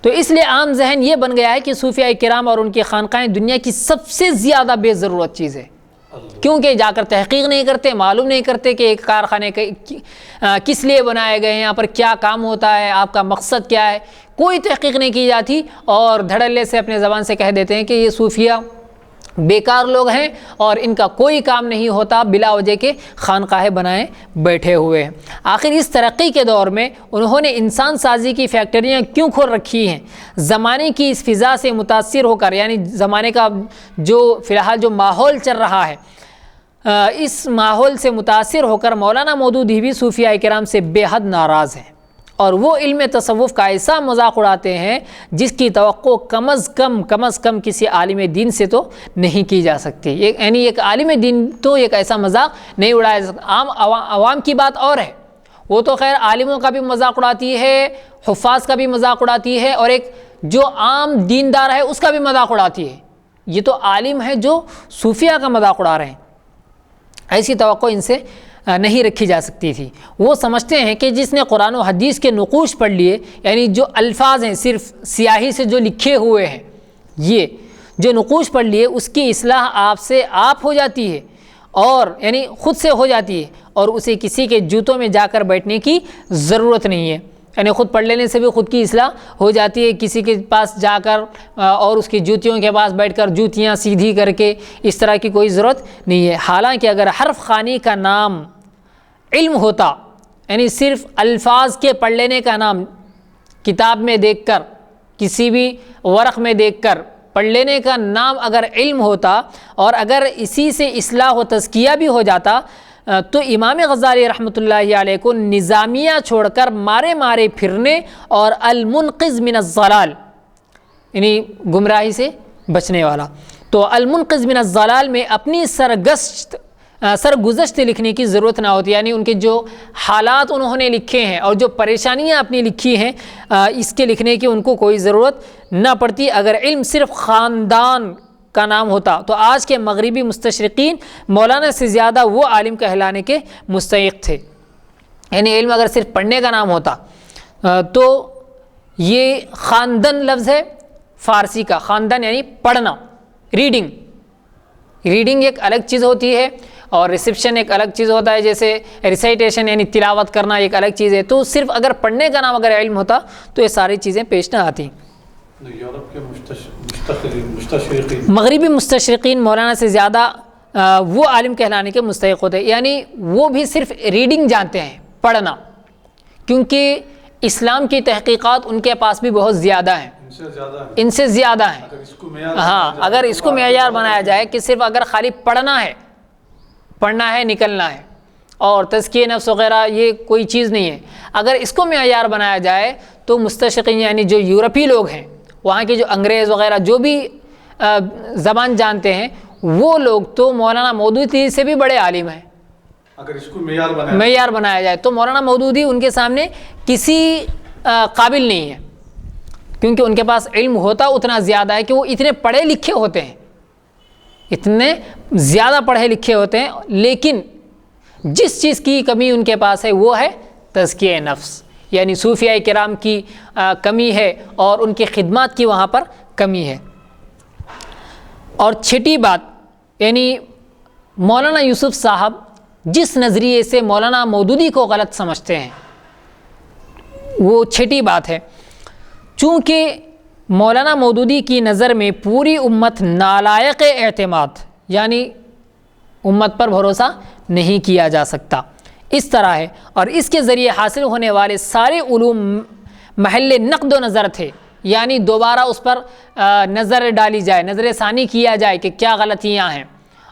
[SPEAKER 1] تو اس لیے عام ذہن یہ بن گیا ہے کہ صوفیاء کرام اور ان کی خانقاہیں دنیا کی سب سے زیادہ بے ضرورت چیز ہے، کیونکہ جا کر تحقیق نہیں کرتے، معلوم نہیں کرتے کہ ایک کارخانے کس لیے بنائے گئے ہیں، یہاں پر کیا کام ہوتا ہے، آپ کا مقصد کیا ہے، کوئی تحقیق نہیں کی جاتی، اور دھڑلے سے اپنے زبان سے کہہ دیتے ہیں کہ یہ صوفیاء بیکار لوگ ہیں اور ان کا کوئی کام نہیں ہوتا، بلا وجہ کے خانقاہیں بنائے بیٹھے ہوئے ہیں۔ آخر اس ترقی کے دور میں انہوں نے انسان سازی کی فیکٹریاں کیوں کھول رکھی ہیں؟ زمانے کی اس فضا سے متاثر ہو کر، یعنی زمانے کا جو فی الحال جو ماحول چل رہا ہے، اس ماحول سے متاثر ہو کر مولانا مودودی بھی صوفیاء کرام سے بے حد ناراض ہیں، اور وہ علم تصوف کا ایسا مذاق اڑاتے ہیں جس کی توقع کم از کم کسی عالم دین سے تو نہیں کی جا سکتی۔ یعنی ایک عالم دین تو ایک ایسا مذاق نہیں اڑایا سکتا۔ عام عوام کی بات اور ہے، وہ تو خیر عالموں کا بھی مذاق اڑاتی ہے، حفاظ کا بھی مذاق اڑاتی ہے، اور ایک جو عام دیندار ہے اس کا بھی مذاق اڑاتی ہے۔ یہ تو عالم ہے جو صوفیاء کا مذاق اڑا رہے ہیں، ایسی توقع ان سے نہیں رکھی جا سکتی تھی۔ وہ سمجھتے ہیں کہ جس نے قرآن و حدیث کے نقوش پڑھ لیے، یعنی جو الفاظ ہیں صرف سیاہی سے جو لکھے ہوئے ہیں، یہ جو نقوش پڑھ لیے اس کی اصلاح آپ سے آپ ہو جاتی ہے، اور یعنی خود سے ہو جاتی ہے، اور اسے کسی کے جوتوں میں جا کر بیٹھنے کی ضرورت نہیں ہے، یعنی خود پڑھ لینے سے بھی خود کی اصلاح ہو جاتی ہے، کسی کے پاس جا کر اور اس کی جوتیوں کے پاس بیٹھ کر جوتیاں سیدھی کر کے اس طرح کی کوئی ضرورت نہیں ہے۔ حالانکہ اگر حرف خوانی کا نام علم ہوتا، یعنی صرف الفاظ کے پڑھ لینے کا نام کتاب میں دیکھ کر، کسی بھی ورق میں دیکھ کر پڑھ لینے کا نام اگر علم ہوتا، اور اگر اسی سے اصلاح و تزکیہ بھی ہو جاتا، تو امام غزالی رحمۃ اللہ علیہ کو نظامیہ چھوڑ کر مارے پھرنے اور المنقذ من الضلال، یعنی گمراہی سے بچنے والا، تو المنقذ من الضلال میں اپنی سرگزشت لکھنے کی ضرورت نہ ہوتی، یعنی ان کے جو حالات انہوں نے لکھے ہیں اور جو پریشانیاں اپنی لکھی ہیں، اس کے لکھنے کی ان کو کوئی ضرورت نہ پڑتی۔ اگر علم صرف خاندان کا نام ہوتا تو آج کے مغربی مستشرقین مولانا سے زیادہ وہ عالم کہلانے کے مستحق تھے۔ یعنی علم اگر صرف پڑھنے کا نام ہوتا تو یہ خواندن لفظ ہے فارسی کا، خواندن یعنی پڑھنا، ریڈنگ ایک الگ چیز ہوتی ہے اور ریسیپشن ایک الگ چیز ہوتا ہے، جیسے ریسائٹیشن یعنی تلاوت کرنا ایک الگ چیز ہے. تو صرف اگر پڑھنے کا نام اگر علم ہوتا تو یہ ساری چیزیں پیش نہ آتی.
[SPEAKER 2] یورپ کے مستشرقین،
[SPEAKER 1] مغربی مستشرقین مولانا سے زیادہ وہ عالم کہلانے کے مستحق ہوتے ہیں، یعنی وہ بھی صرف ریڈنگ جانتے ہیں، پڑھنا، کیونکہ اسلام کی تحقیقات ان کے پاس بھی بہت زیادہ ہیں، ان سے زیادہ ہیں. ہاں، اگر اس کو معیار بنایا جائے کہ صرف اگر خالی پڑھنا ہے نکلنا ہے اور تزکیہ نفس وغیرہ یہ کوئی چیز نہیں ہے، اگر اس کو معیار بنایا جائے تو مستشرقین یعنی جو یورپی لوگ ہیں، وہاں کے جو انگریز وغیرہ جو بھی زبان جانتے ہیں، وہ لوگ تو مولانا مودودی سے بھی بڑے عالم ہیں.
[SPEAKER 2] اگر اس کو معیار
[SPEAKER 1] بنایا جائے تو مولانا مودودی ان کے سامنے کسی قابل نہیں ہے، کیونکہ ان کے پاس علم ہوتا اتنا زیادہ ہے کہ وہ اتنے پڑھے لکھے ہوتے ہیں، اتنے زیادہ پڑھے لکھے ہوتے ہیں، لیکن جس چیز کی کمی ان کے پاس ہے وہ ہے تزکیہ نفس، یعنی صوفیاء کرام کی کمی ہے اور ان کی خدمات کی وہاں پر کمی ہے. اور چھٹی بات، یعنی مولانا یوسف صاحب جس نظریے سے مولانا مودودی کو غلط سمجھتے ہیں وہ چھٹی بات ہے. چونکہ مولانا مودودی کی نظر میں پوری امت نالائق اعتماد، یعنی امت پر بھروسہ نہیں کیا جا سکتا، اس طرح ہے، اور اس کے ذریعے حاصل ہونے والے سارے علوم محل نقد و نظر تھے، یعنی دوبارہ اس پر نظر ڈالی جائے، نظر ثانی کیا جائے کہ کیا غلطیاں ہیں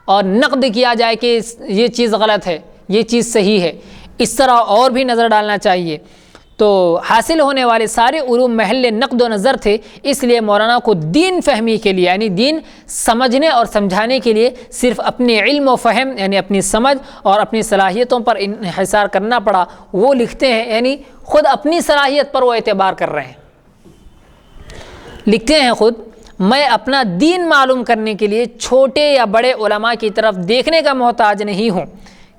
[SPEAKER 1] اور نقد کیا جائے کہ یہ چیز غلط ہے، یہ چیز صحیح ہے، اس طرح اور بھی نظر ڈالنا چاہیے. تو حاصل ہونے والے سارے علوم محل نقد و نظر تھے، اس لیے مولانا کو دین فہمی کے لیے یعنی دین سمجھنے اور سمجھانے کے لیے صرف اپنے علم و فہم یعنی اپنی سمجھ اور اپنی صلاحیتوں پر انحصار کرنا پڑا. وہ لکھتے ہیں، یعنی خود اپنی صلاحیت پر وہ اعتبار کر رہے ہیں، لکھتے ہیں خود، میں اپنا دین معلوم کرنے کے لیے چھوٹے یا بڑے علماء کی طرف دیکھنے کا محتاج نہیں ہوں،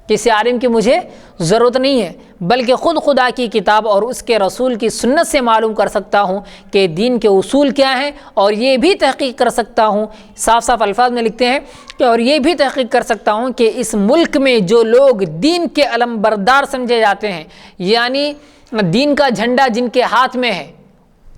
[SPEAKER 1] کسی عالم کی مجھے ضرورت نہیں ہے، بلکہ خود خدا کی کتاب اور اس کے رسول کی سنت سے معلوم کر سکتا ہوں کہ دین کے اصول کیا ہیں، اور یہ بھی تحقیق کر سکتا ہوں، صاف صاف الفاظ میں لکھتے ہیں کہ اور یہ بھی تحقیق کر سکتا ہوں کہ اس ملک میں جو لوگ دین کے علم بردار سمجھے جاتے ہیں، یعنی دین کا جھنڈا جن کے ہاتھ میں ہے،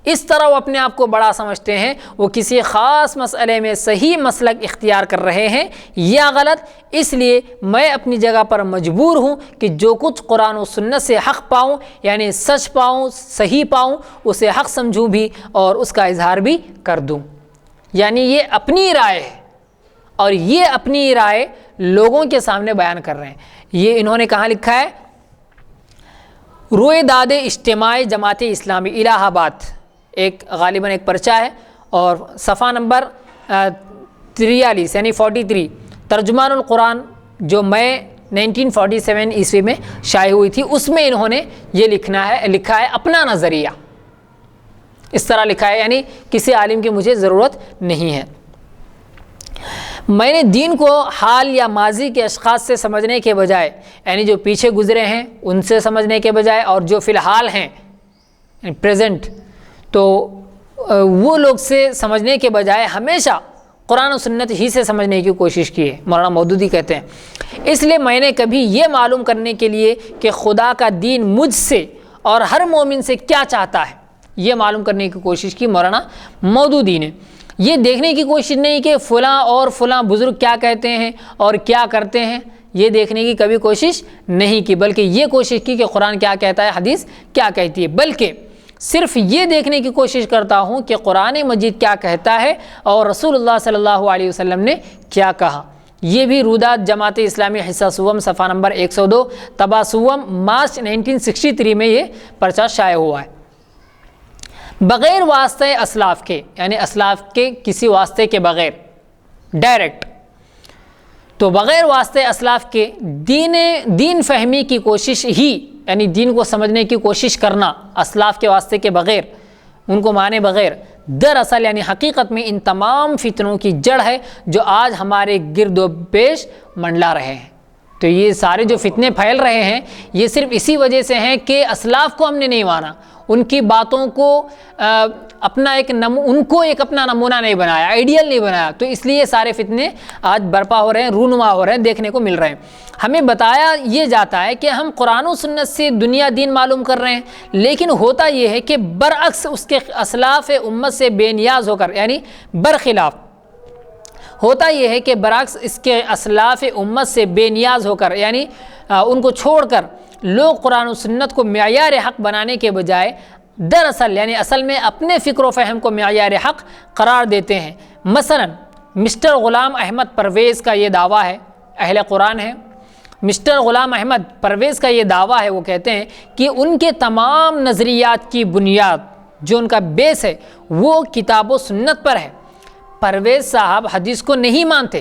[SPEAKER 1] اس طرح وہ اپنے آپ کو بڑا سمجھتے ہیں، وہ کسی خاص مسئلے میں صحیح مسلک اختیار کر رہے ہیں یا غلط. اس لیے میں اپنی جگہ پر مجبور ہوں کہ جو کچھ قرآن و سنت سے حق پاؤں یعنی سچ پاؤں، صحیح پاؤں، اسے حق سمجھوں بھی اور اس کا اظہار بھی کر دوں. یعنی یہ اپنی رائے ہے اور یہ اپنی رائے لوگوں کے سامنے بیان کر رہے ہیں. یہ انہوں نے کہاں لکھا ہے؟ رویداد اجتماع جماعت اسلامی الہ آباد، ایک غالباً ایک پرچہ ہے، اور صفحہ نمبر 43 یعنی 43، ترجمان القرآن جو مئی 1947 عیسوی میں شائع ہوئی تھی، اس میں انہوں نے یہ لکھا ہے اپنا نظریہ، اس طرح لکھا ہے، یعنی کسی عالم کی مجھے ضرورت نہیں ہے. میں نے دین کو حال یا ماضی کے اشخاص سے سمجھنے کے بجائے، یعنی جو پیچھے گزرے ہیں ان سے سمجھنے کے بجائے، اور جو فی الحال ہیں پریزنٹ، تو وہ لوگ سے سمجھنے کے بجائے ہمیشہ قرآن و سنت ہی سے سمجھنے کی کوشش کی ہے. مولانا مودودی کہتے ہیں اس لیے میں نے کبھی یہ معلوم کرنے کے لیے کہ خدا کا دین مجھ سے اور ہر مومن سے کیا چاہتا ہے، یہ معلوم کرنے کی کوشش کی. مولانا مودودی نے یہ دیکھنے کی کوشش نہیں کہ فلاں اور فلاں بزرگ کیا کہتے ہیں اور کیا کرتے ہیں، یہ دیکھنے کی کبھی کوشش نہیں کی، بلکہ یہ کوشش کی کہ قرآن کیا کہتا ہے، حدیث کیا کہتی ہے، بلکہ صرف یہ دیکھنے کی کوشش کرتا ہوں کہ قرآن مجید کیا کہتا ہے اور رسول اللہ صلی اللہ علیہ وسلم نے کیا کہا. یہ بھی روداد جماعت اسلامی حصہ سوم صفحہ نمبر 102 طبع سوم مارچ 1963 میں یہ پرچہ شائع ہوا ہے. بغیر واسطہ اسلاف کے، یعنی اسلاف کے کسی واسطے کے بغیر، ڈائریکٹ، تو بغیر واسطہ اسلاف کے دین فہمی کی کوشش ہی، یعنی دین کو سمجھنے کی کوشش کرنا اسلاف کے واسطے کے بغیر، ان کو مانے بغیر، دراصل یعنی حقیقت میں ان تمام فتنوں کی جڑ ہے جو آج ہمارے گرد و پیش منڈلا رہے ہیں. تو یہ سارے جو فتنے پھیل رہے ہیں یہ صرف اسی وجہ سے ہیں کہ اسلاف کو ہم نے نہیں مانا، ان کی باتوں کو اپنا ان کو ایک اپنا نمونہ نہیں بنایا، آئیڈیل نہیں بنایا، تو اس لیے سارے فتنے آج برپا ہو رہے ہیں، رونما ہو رہے ہیں، دیکھنے کو مل رہے ہیں۔ ہمیں بتایا یہ جاتا ہے کہ ہم قرآن و سنت سے دنیا دین معلوم کر رہے ہیں، لیکن ہوتا یہ ہے کہ برعکس اس کے اسلاف امت سے بے نیاز ہو کر، یعنی برخلاف ہوتا یہ ہے کہ برعکس اس کے اسلاف امت سے بے نیاز ہو کر، یعنی ان کو چھوڑ کر لوگ قرآن و سنت کو معیار حق بنانے کے بجائے دراصل یعنی اصل میں اپنے فکر و فہم کو معیار حق قرار دیتے ہیں۔ مثلا مسٹر غلام احمد پرویز کا یہ دعویٰ ہے، اہل قرآن ہے، مسٹر غلام احمد پرویز کا یہ دعویٰ ہے، وہ کہتے ہیں کہ ان کے تمام نظریات کی بنیاد جو ان کا بیس ہے وہ کتاب و سنت پر ہے۔ پرویز صاحب حدیث کو نہیں مانتے،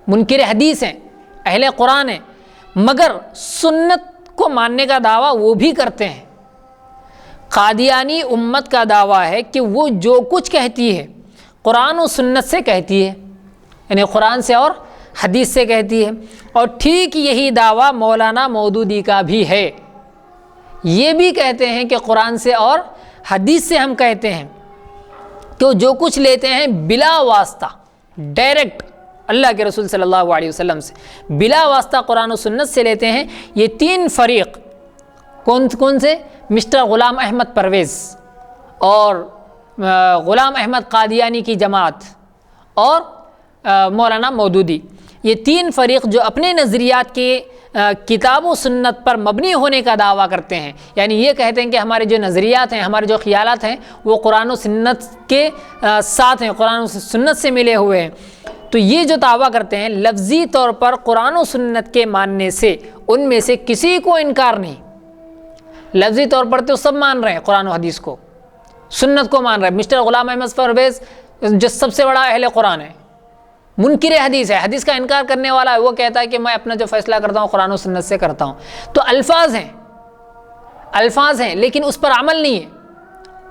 [SPEAKER 1] منکر حدیث ہیں، اہل قرآن ہیں، مگر سنت کو ماننے کا دعویٰ وہ بھی کرتے ہیں۔ قادیانی امت کا دعویٰ ہے کہ وہ جو کچھ کہتی ہے قرآن و سنت سے کہتی ہے، یعنی قرآن سے اور حدیث سے کہتی ہے، اور ٹھیک یہی دعویٰ مولانا مودودی کا بھی ہے۔ یہ بھی کہتے ہیں کہ قرآن سے اور حدیث سے ہم کہتے ہیں کہ جو کچھ لیتے ہیں بلا واسطہ، ڈائریکٹ اللہ کے رسول صلی اللہ علیہ وسلم سے بلا واسطہ قرآن و سنت سے لیتے ہیں۔ یہ تین فریق کون سے؟ مسٹر غلام احمد پرویز اور غلام احمد قادیانی کی جماعت اور مولانا مودودی، یہ تین فریق جو اپنے نظریات کے کتاب و سنت پر مبنی ہونے کا دعویٰ کرتے ہیں، یعنی یہ کہتے ہیں کہ ہمارے جو نظریات ہیں، ہمارے جو خیالات ہیں وہ قرآن و سنت کے ساتھ ہیں، قرآن و سنت سے ملے ہوئے ہیں، تو یہ جو دعویٰ کرتے ہیں لفظی طور پر قرآن و سنت کے ماننے سے ان میں سے کسی کو انکار نہیں۔ لفظی طور پر تو سب مان رہے ہیں قرآن و حدیث کو، سنت کو مان رہے ہیں۔ مسٹر غلام احمد پرویز جو سب سے بڑا اہل قرآن ہے، منکر حدیث ہے، حدیث کا انکار کرنے والا ہے، وہ کہتا ہے کہ میں اپنا جو فیصلہ کرتا ہوں قرآن و سنت سے کرتا ہوں۔ تو الفاظ ہیں لیکن اس پر عمل نہیں ہے،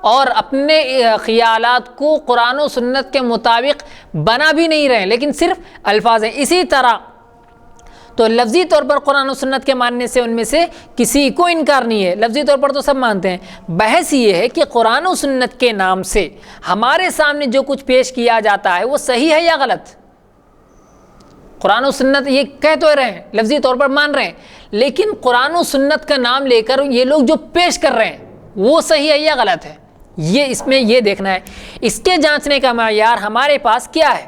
[SPEAKER 1] اور اپنے خیالات کو قرآن و سنت کے مطابق بنا بھی نہیں رہے، لیکن صرف الفاظ ہیں۔ اسی طرح تو لفظی طور پر قرآن و سنت کے ماننے سے ان میں سے کسی کو انکار نہیں ہے، لفظی طور پر تو سب مانتے ہیں۔ بحث یہ ہے کہ قرآن و سنت کے نام سے ہمارے سامنے جو کچھ پیش کیا جاتا ہے وہ صحیح ہے یا غلط؟ قرآن و سنت یہ کہہ تو رہے ہیں، لفظی طور پر مان رہے ہیں، لیکن قرآن و سنت کا نام لے کر یہ لوگ جو پیش کر رہے ہیں وہ صحیح ہے یا غلط ہے، یہ اس میں یہ دیکھنا ہے۔ اس کے جانچنے کا معیار ہمارے پاس کیا ہے؟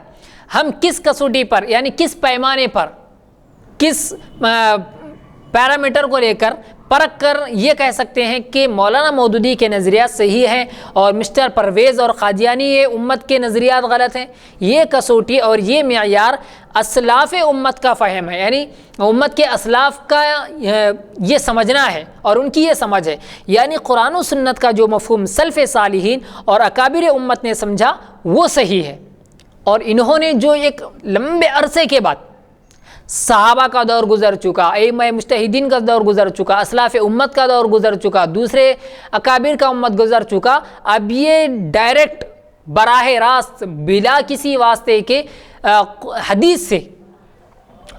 [SPEAKER 1] ہم کس کسوٹی پر، یعنی کس پیمانے پر، کس پیرامیٹر کو لے کر پرکھ کر یہ کہہ سکتے ہیں کہ مولانا مودودی کے نظریات صحیح ہیں اور مسٹر پرویز اور قادیانی امت کے نظریات غلط ہیں؟ یہ کسوٹی اور یہ معیار اسلاف امت کا فہم ہے، یعنی امت کے اسلاف کا یہ سمجھنا ہے اور ان کی یہ سمجھ ہے، یعنی قرآن و سنت کا جو مفہوم سلف صالحین اور اکابر امت نے سمجھا وہ صحیح ہے، اور انہوں نے جو ایک لمبے عرصے کے بعد صحابہ کا دور گزر چکا، ائمہ مجتہدین کا دور گزر چکا، اسلاف امت کا دور گزر چکا، دوسرے اکابر کا امت گزر چکا، اب یہ ڈائریکٹ براہ راست بلا کسی واسطے کے حدیث سے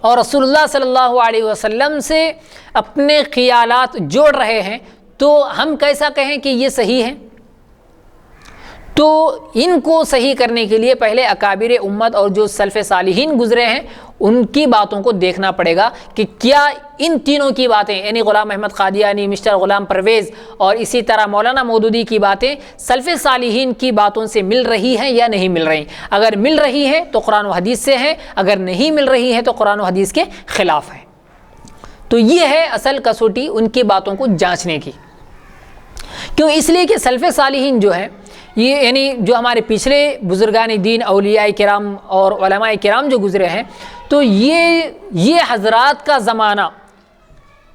[SPEAKER 1] اور رسول اللہ صلی اللہ علیہ وسلم سے اپنے خیالات جوڑ رہے ہیں، تو ہم کیسا کہیں کہ یہ صحیح ہے؟ تو ان کو صحیح کرنے کے لیے پہلے اکابر امت اور جو سلف صالحین گزرے ہیں ان کی باتوں کو دیکھنا پڑے گا کہ کیا ان تینوں کی باتیں، یعنی غلام احمد قادیانی، مسٹر غلام پرویز اور اسی طرح مولانا مودودی کی باتیں سلف صالحین کی باتوں سے مل رہی ہیں یا نہیں مل رہی۔ اگر مل رہی ہیں تو قرآن و حدیث سے ہیں، اگر نہیں مل رہی ہیں تو قرآن و حدیث کے خلاف ہے۔ تو یہ ہے اصل کسوٹی ان کی باتوں کو جانچنے کی۔ کیوں؟ اس لیے کہ سلف صالحین جو ہیں یہ، یعنی جو ہمارے پچھلے بزرگان دین، اولیاء کرام اور علماء کرام جو گزرے ہیں، تو یہ حضرات کا زمانہ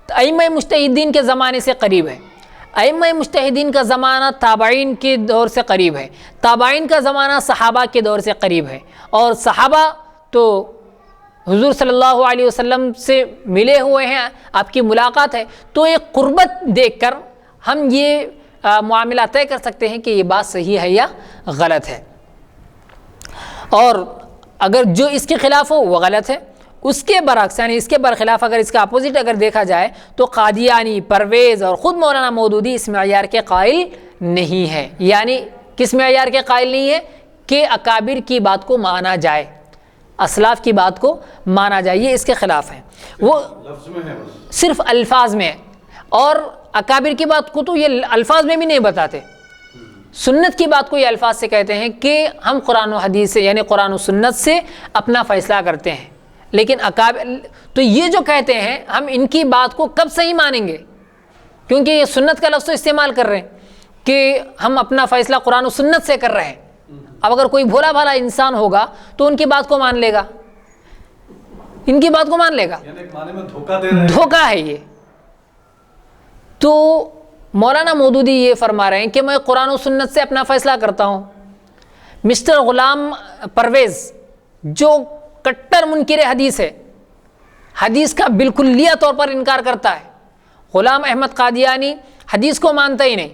[SPEAKER 1] ائمہ مجتہدین کے زمانے سے قریب ہے، ائمہ مجتہدین کا زمانہ تابعین کے دور سے قریب ہے، تابعین کا زمانہ صحابہ کے دور سے قریب ہے، اور صحابہ تو حضور صلی اللہ علیہ وسلم سے ملے ہوئے ہیں، آپ کی ملاقات ہے، تو ایک قربت دیکھ کر ہم یہ معاملہ طے کر سکتے ہیں کہ یہ بات صحیح ہے یا غلط ہے، اور اگر جو اس کے خلاف ہو وہ غلط ہے، اس کے برعکس یعنی اس کے برخلاف اگر اس کا اپوزٹ اگر دیکھا جائے تو قادیانی، پرویز اور خود مولانا مودودی اس معیار کے قائل نہیں ہے. یعنی کس معیار کے قائل نہیں ہے؟ کہ اکابر کی بات کو مانا جائے، اسلاف کی بات کو مانا جائے، یہ اس کے خلاف ہے. وہ
[SPEAKER 2] لفظ میں ہے بس،
[SPEAKER 1] صرف الفاظ میں ہے، اور اکابر کی بات کو تو یہ الفاظ میں بھی نہیں بتاتے. سنت کی بات کو یہ الفاظ سے کہتے ہیں کہ ہم قرآن و حدیث سے یعنی قرآن و سنت سے اپنا فیصلہ کرتے ہیں. لیکن اکابر تو یہ جو کہتے ہیں ہم ان کی بات کو کب صحیح مانیں گے؟ کیونکہ یہ سنت کا لفظ تو استعمال کر رہے ہیں کہ ہم اپنا فیصلہ قرآن و سنت سے کر رہے ہیں. اب اگر کوئی بھولا بھالا انسان ہوگا تو ان کی بات کو مان لے گا، ان کی بات کو مان لے گا.
[SPEAKER 2] یعنی ایک معنی میں دھوکہ دے رہے ہیں.
[SPEAKER 1] دھوکہ ہے یہ. تو مولانا مودودی یہ فرما رہے ہیں کہ میں قرآن و سنت سے اپنا فیصلہ کرتا ہوں. مسٹر غلام پرویز جو کٹر منکر حدیث ہے، حدیث کا بالکلیہ طور پر انکار کرتا ہے. غلام احمد قادیانی حدیث کو مانتا ہی نہیں.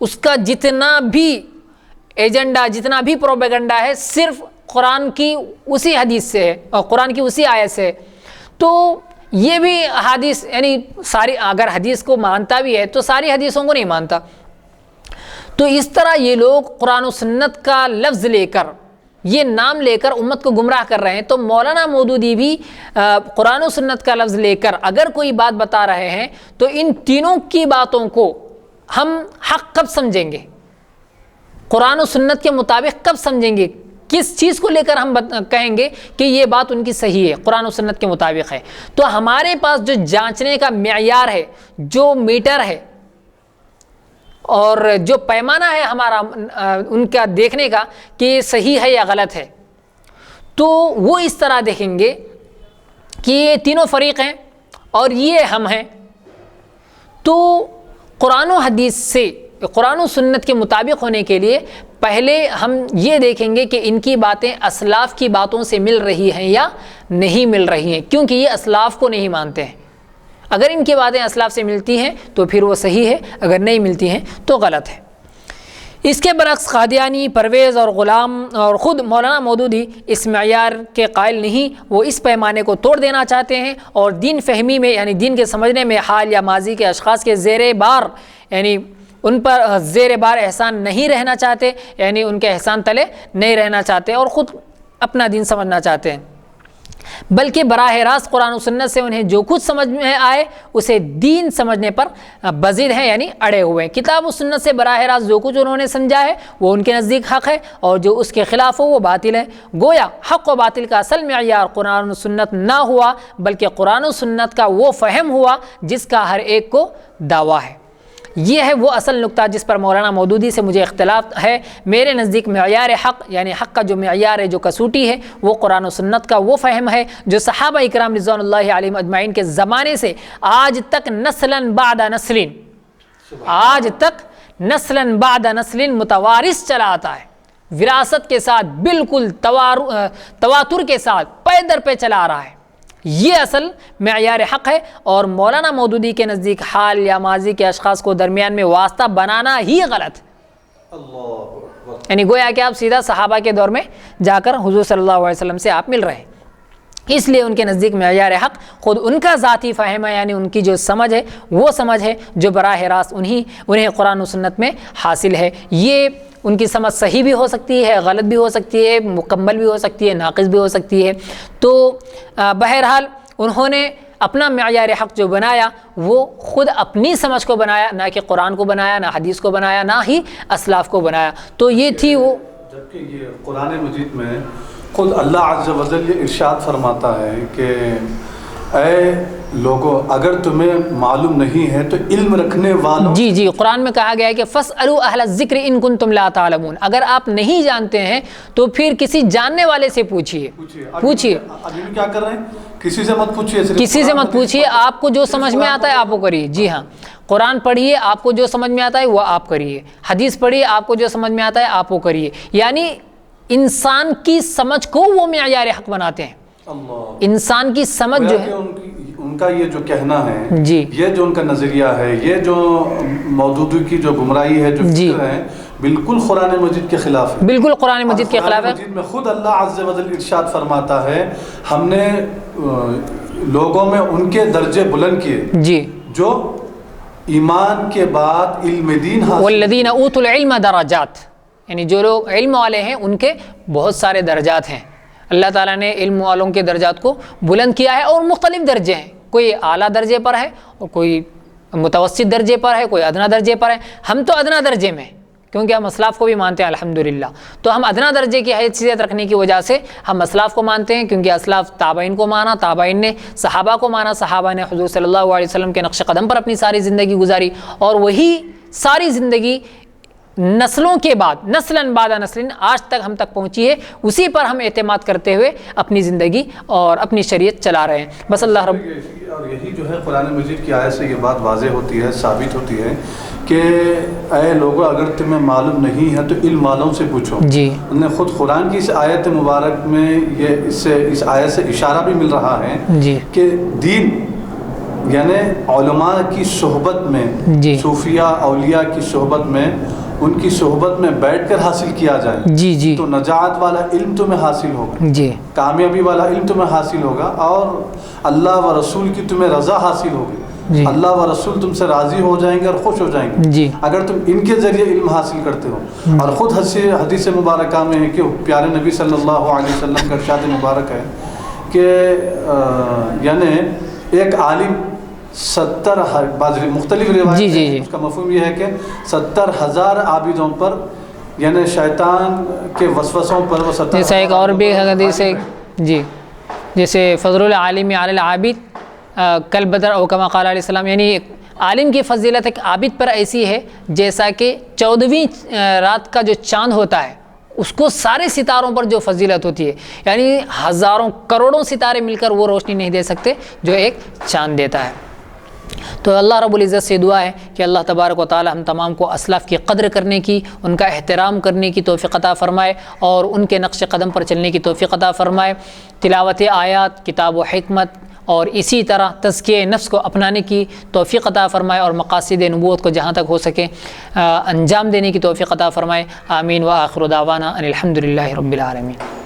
[SPEAKER 1] اس کا جتنا بھی ایجنڈا، جتنا بھی پروپیگنڈا ہے صرف قرآن کی اسی حدیث سے ہے اور قرآن کی اسی آیت سے ہے. تو یہ بھی حدیث یعنی ساری اگر حدیث کو مانتا بھی ہے تو ساری حدیثوں کو نہیں مانتا. تو اس طرح یہ لوگ قرآن و سنت کا لفظ لے کر، یہ نام لے کر امت کو گمراہ کر رہے ہیں. تو مولانا مودودی بھی قرآن و سنت کا لفظ لے کر اگر کوئی بات بتا رہے ہیں تو ان تینوں کی باتوں کو ہم حق کب سمجھیں گے؟ قرآن و سنت کے مطابق کب سمجھیں گے؟ کس چیز کو لے کر ہم کہیں گے کہ یہ بات ان کی صحیح ہے، قرآن و سنت کے مطابق ہے؟ تو ہمارے پاس جو جانچنے کا معیار ہے، جو میٹر ہے اور جو پیمانہ ہے ہمارا ان کا دیکھنے کا کہ یہ صحیح ہے یا غلط ہے، تو وہ اس طرح دیکھیں گے کہ یہ تینوں فریق ہیں اور یہ ہم ہیں. تو قرآن و حدیث سے، قرآن و سنت کے مطابق ہونے کے لیے پہلے ہم یہ دیکھیں گے کہ ان کی باتیں اسلاف کی باتوں سے مل رہی ہیں یا نہیں مل رہی ہیں، کیونکہ یہ اسلاف کو نہیں مانتے ہیں. اگر ان کی باتیں اسلاف سے ملتی ہیں تو پھر وہ صحیح ہے، اگر نہیں ملتی ہیں تو غلط ہے. اس کے برعکس قادیانی، پرویز اور غلام اور خود مولانا مودودی اس معیار کے قائل نہیں. وہ اس پیمانے کو توڑ دینا چاہتے ہیں اور دین فہمی میں یعنی دین کے سمجھنے میں حال یا ماضی کے اشخاص کے زیر بار یعنی ان پر زیر بار احسان نہیں رہنا چاہتے، یعنی ان کے احسان تلے نہیں رہنا چاہتے اور خود اپنا دین سمجھنا چاہتے ہیں، بلکہ براہ راست قرآن و سنت سے انہیں جو کچھ سمجھ میں آئے اسے دین سمجھنے پر بضد ہیں، یعنی اڑے ہوئے ہیں. کتاب و سنت سے براہ راست جو کچھ انہوں نے سمجھا ہے وہ ان کے نزدیک حق ہے اور جو اس کے خلاف ہو وہ باطل ہے. گویا حق و باطل کا اصل معیار قرآن و سنت نہ ہوا بلکہ قرآن و سنت کا وہ فہم ہوا جس کا ہر ایک کو دعویٰ ہے. یہ ہے وہ اصل نقطہ جس پر مولانا مودودی سے مجھے اختلاف ہے. میرے نزدیک معیار حق یعنی حق کا جو معیار ہے، جو کسوٹی ہے، وہ قرآن و سنت کا وہ فہم ہے جو صحابہ اکرام رضوان اللہ علیہم اجمعین کے زمانے سے آج تک نسلاً بعد نسلین، آج تک نسلاً بعد نسلین متوارث چلا آتا ہے، وراثت کے ساتھ بالکل تواتر کے ساتھ پے در پہ چلا آ رہا ہے. یہ اصل معیار حق ہے اور مولانا مودودی کے نزدیک حال یا ماضی کے اشخاص کو درمیان میں واسطہ بنانا ہی غلط ہے. یعنی گویا کہ آپ سیدھا صحابہ کے دور میں جا کر حضور صلی اللہ علیہ وسلم سے آپ مل رہے ہیں. اس لیے ان کے نزدیک معیار حق خود ان کا ذاتی فہم ہے، یعنی ان کی جو سمجھ ہے وہ سمجھ ہے جو براہ راست انہیں قرآن و سنت میں حاصل ہے. یہ ان کی سمجھ صحیح بھی ہو سکتی ہے، غلط بھی ہو سکتی ہے، مکمل بھی ہو سکتی ہے، ناقص بھی ہو سکتی ہے. تو بہرحال انہوں نے اپنا معیار حق جو بنایا وہ خود اپنی سمجھ کو بنایا، نہ کہ قرآن کو بنایا، نہ حدیث کو بنایا، نہ ہی اسلاف کو بنایا. تو یہ تھی وہ.
[SPEAKER 2] جبکہ یہ قرآن مجید میں خود اللہ عز و جل یہ ارشاد فرماتا ہے کہ اے لوگو اگر تمہیں معلوم نہیں ہے تو علم رکھنے والوں،
[SPEAKER 1] جی قرآن میں کہا گیا ہے کہ فَاسْأَلُوا أَهْلَ الذِّكْرِ إِن كُنتُمْ لَا تَعْلَمُونَ. اگر آپ نہیں جانتے ہیں تو پھر کسی جاننے والے سے پوچھیے.
[SPEAKER 2] ابھی بھی کیا کر رہے ہیں؟ کسی سے مت پوچھیے،
[SPEAKER 1] کسی سے مت پوچھیے، آپ کو جو سمجھ میں آتا ہے آپ وہ کریے. جی ہاں، قرآن پڑھیے، آپ کو جو سمجھ میں آتا ہے وہ آپ کریے. حدیث پڑھیے، آپ کو جو سمجھ میں آتا ہے آپ وہ کریے. یعنی انسان کی سمجھ کو وہ معیار حق بناتے ہیں. انسان کی سمجھ جو ہے
[SPEAKER 2] ان ان کا یہ جو کہنا ہے،
[SPEAKER 1] جی
[SPEAKER 2] یہ جو ان کا نظریہ ہے، یہ جو مودودی کی جو گمراہی ہے، جو
[SPEAKER 1] جی
[SPEAKER 2] فکر ہے، بالکل قرآن مجید کے خلاف ہے.
[SPEAKER 1] بالکل قرآن مجید کے خلاف ہے.
[SPEAKER 2] قرآن مجید میں خود اللہ عز و جل ارشاد فرماتا ہے، ہم نے لوگوں میں ان کے درجے بلند کیے
[SPEAKER 1] جی
[SPEAKER 2] جو ایمان کے بعد علم دین حاصل.
[SPEAKER 1] والذین اوتوا العلم درجات، یعنی جو لوگ علم والے ہیں ان کے بہت سارے درجات ہیں. اللہ تعالیٰ نے علم والوں کے درجات کو بلند کیا ہے، اور مختلف درجے ہیں. کوئی اعلیٰ درجے پر ہے اور کوئی متوسط درجے پر ہے، کوئی ادنا درجے پر ہے. ہم تو ادنا درجے میں، کیونکہ ہم اسلاف کو بھی مانتے ہیں الحمدللہ. تو ہم ادنا درجے کی حیثیت رکھنے کی وجہ سے ہم اسلاف کو مانتے ہیں، کیونکہ اسلاف تابعین کو مانا، تابعین نے صحابہ کو مانا، صحابہ نے حضور صلی اللہ علیہ وسلم کے نقش قدم پر اپنی ساری زندگی گزاری، اور وہی ساری زندگی نسلوں کے بعد، نسلاً بعد نسلاً آج تک ہم تک پہنچی ہے. اسی پر ہم اعتماد کرتے ہوئے اپنی زندگی اور اپنی شریعت چلا رہے ہیں. بس اللہ رب.
[SPEAKER 2] اور یہی جو ہے قرآن مجید کی آیت سے یہ بات واضح ہوتی ہے، ثابت ہوتی ہے کہ اے لوگو اگر تمہیں معلوم نہیں ہے تو علم والوں سے پوچھو.
[SPEAKER 1] جی
[SPEAKER 2] انہوں نے خود قرآن کی اس آیت مبارک میں یہ اس آیت سے اشارہ بھی مل رہا ہے
[SPEAKER 1] جی
[SPEAKER 2] کہ دین یعنی علماء کی صحبت میں،
[SPEAKER 1] جی
[SPEAKER 2] صوفیاء اولیاء کی صحبت میں، ان کی صحبت میں بیٹھ کر حاصل کیا جائے
[SPEAKER 1] جی جی
[SPEAKER 2] تو نجات والا علم تمہیں حاصل ہوگا،
[SPEAKER 1] جی
[SPEAKER 2] کامیابی والا علم تمہیں حاصل ہوگا، اور اللہ و رسول کی تمہیں رضا حاصل ہوگی.
[SPEAKER 1] جی
[SPEAKER 2] اللہ و رسول تم سے راضی ہو جائیں گے اور خوش ہو جائیں گے
[SPEAKER 1] جی
[SPEAKER 2] اگر تم ان کے ذریعے علم حاصل کرتے ہو. اور خود حدیث مبارکہ میں ہے کہ پیارے نبی صلی اللہ علیہ وسلم کا ارشاد مبارک ہے کہ یعنی ایک عالم 70 مختلف روایت
[SPEAKER 1] جی جی
[SPEAKER 2] ہیں،
[SPEAKER 1] جی
[SPEAKER 2] اس کا مفہوم یہ ہے کہ 70,000 عابدوں پر یعنی شیطان کے وسوسوں پر وہ 70.
[SPEAKER 1] جیسا ایک اور بھی حدیث ہے جی، جیسے فضل العالم علی العابد کل بدر او کما قال علیہ السلام، یعنی عالم کی فضیلت ایک عابد پر ایسی ہے جیسا کہ 14ویں رات کا جو چاند ہوتا ہے اس کو سارے ستاروں پر جو فضیلت ہوتی ہے، یعنی ہزاروں کروڑوں ستارے مل کر وہ روشنی نہیں دے سکتے جو ایک چاند دیتا ہے. تو اللہ رب العزت سے دعا ہے کہ اللہ تبارک و تعالی ہم تمام کو اسلاف کی قدر کرنے کی، ان کا احترام کرنے کی توفیق عطا فرمائے، اور ان کے نقش قدم پر چلنے کی توفیق عطا فرمائے. تلاوت آیات، کتاب و حکمت، اور اسی طرح تزکیہ نفس کو اپنانے کی توفیق عطا فرمائے، اور مقاصد نبوت کو جہاں تک ہو سکے انجام دینے کی توفیق عطا فرمائے. آمین. وآخر دعوانا ان الحمد للہ رب العالمین.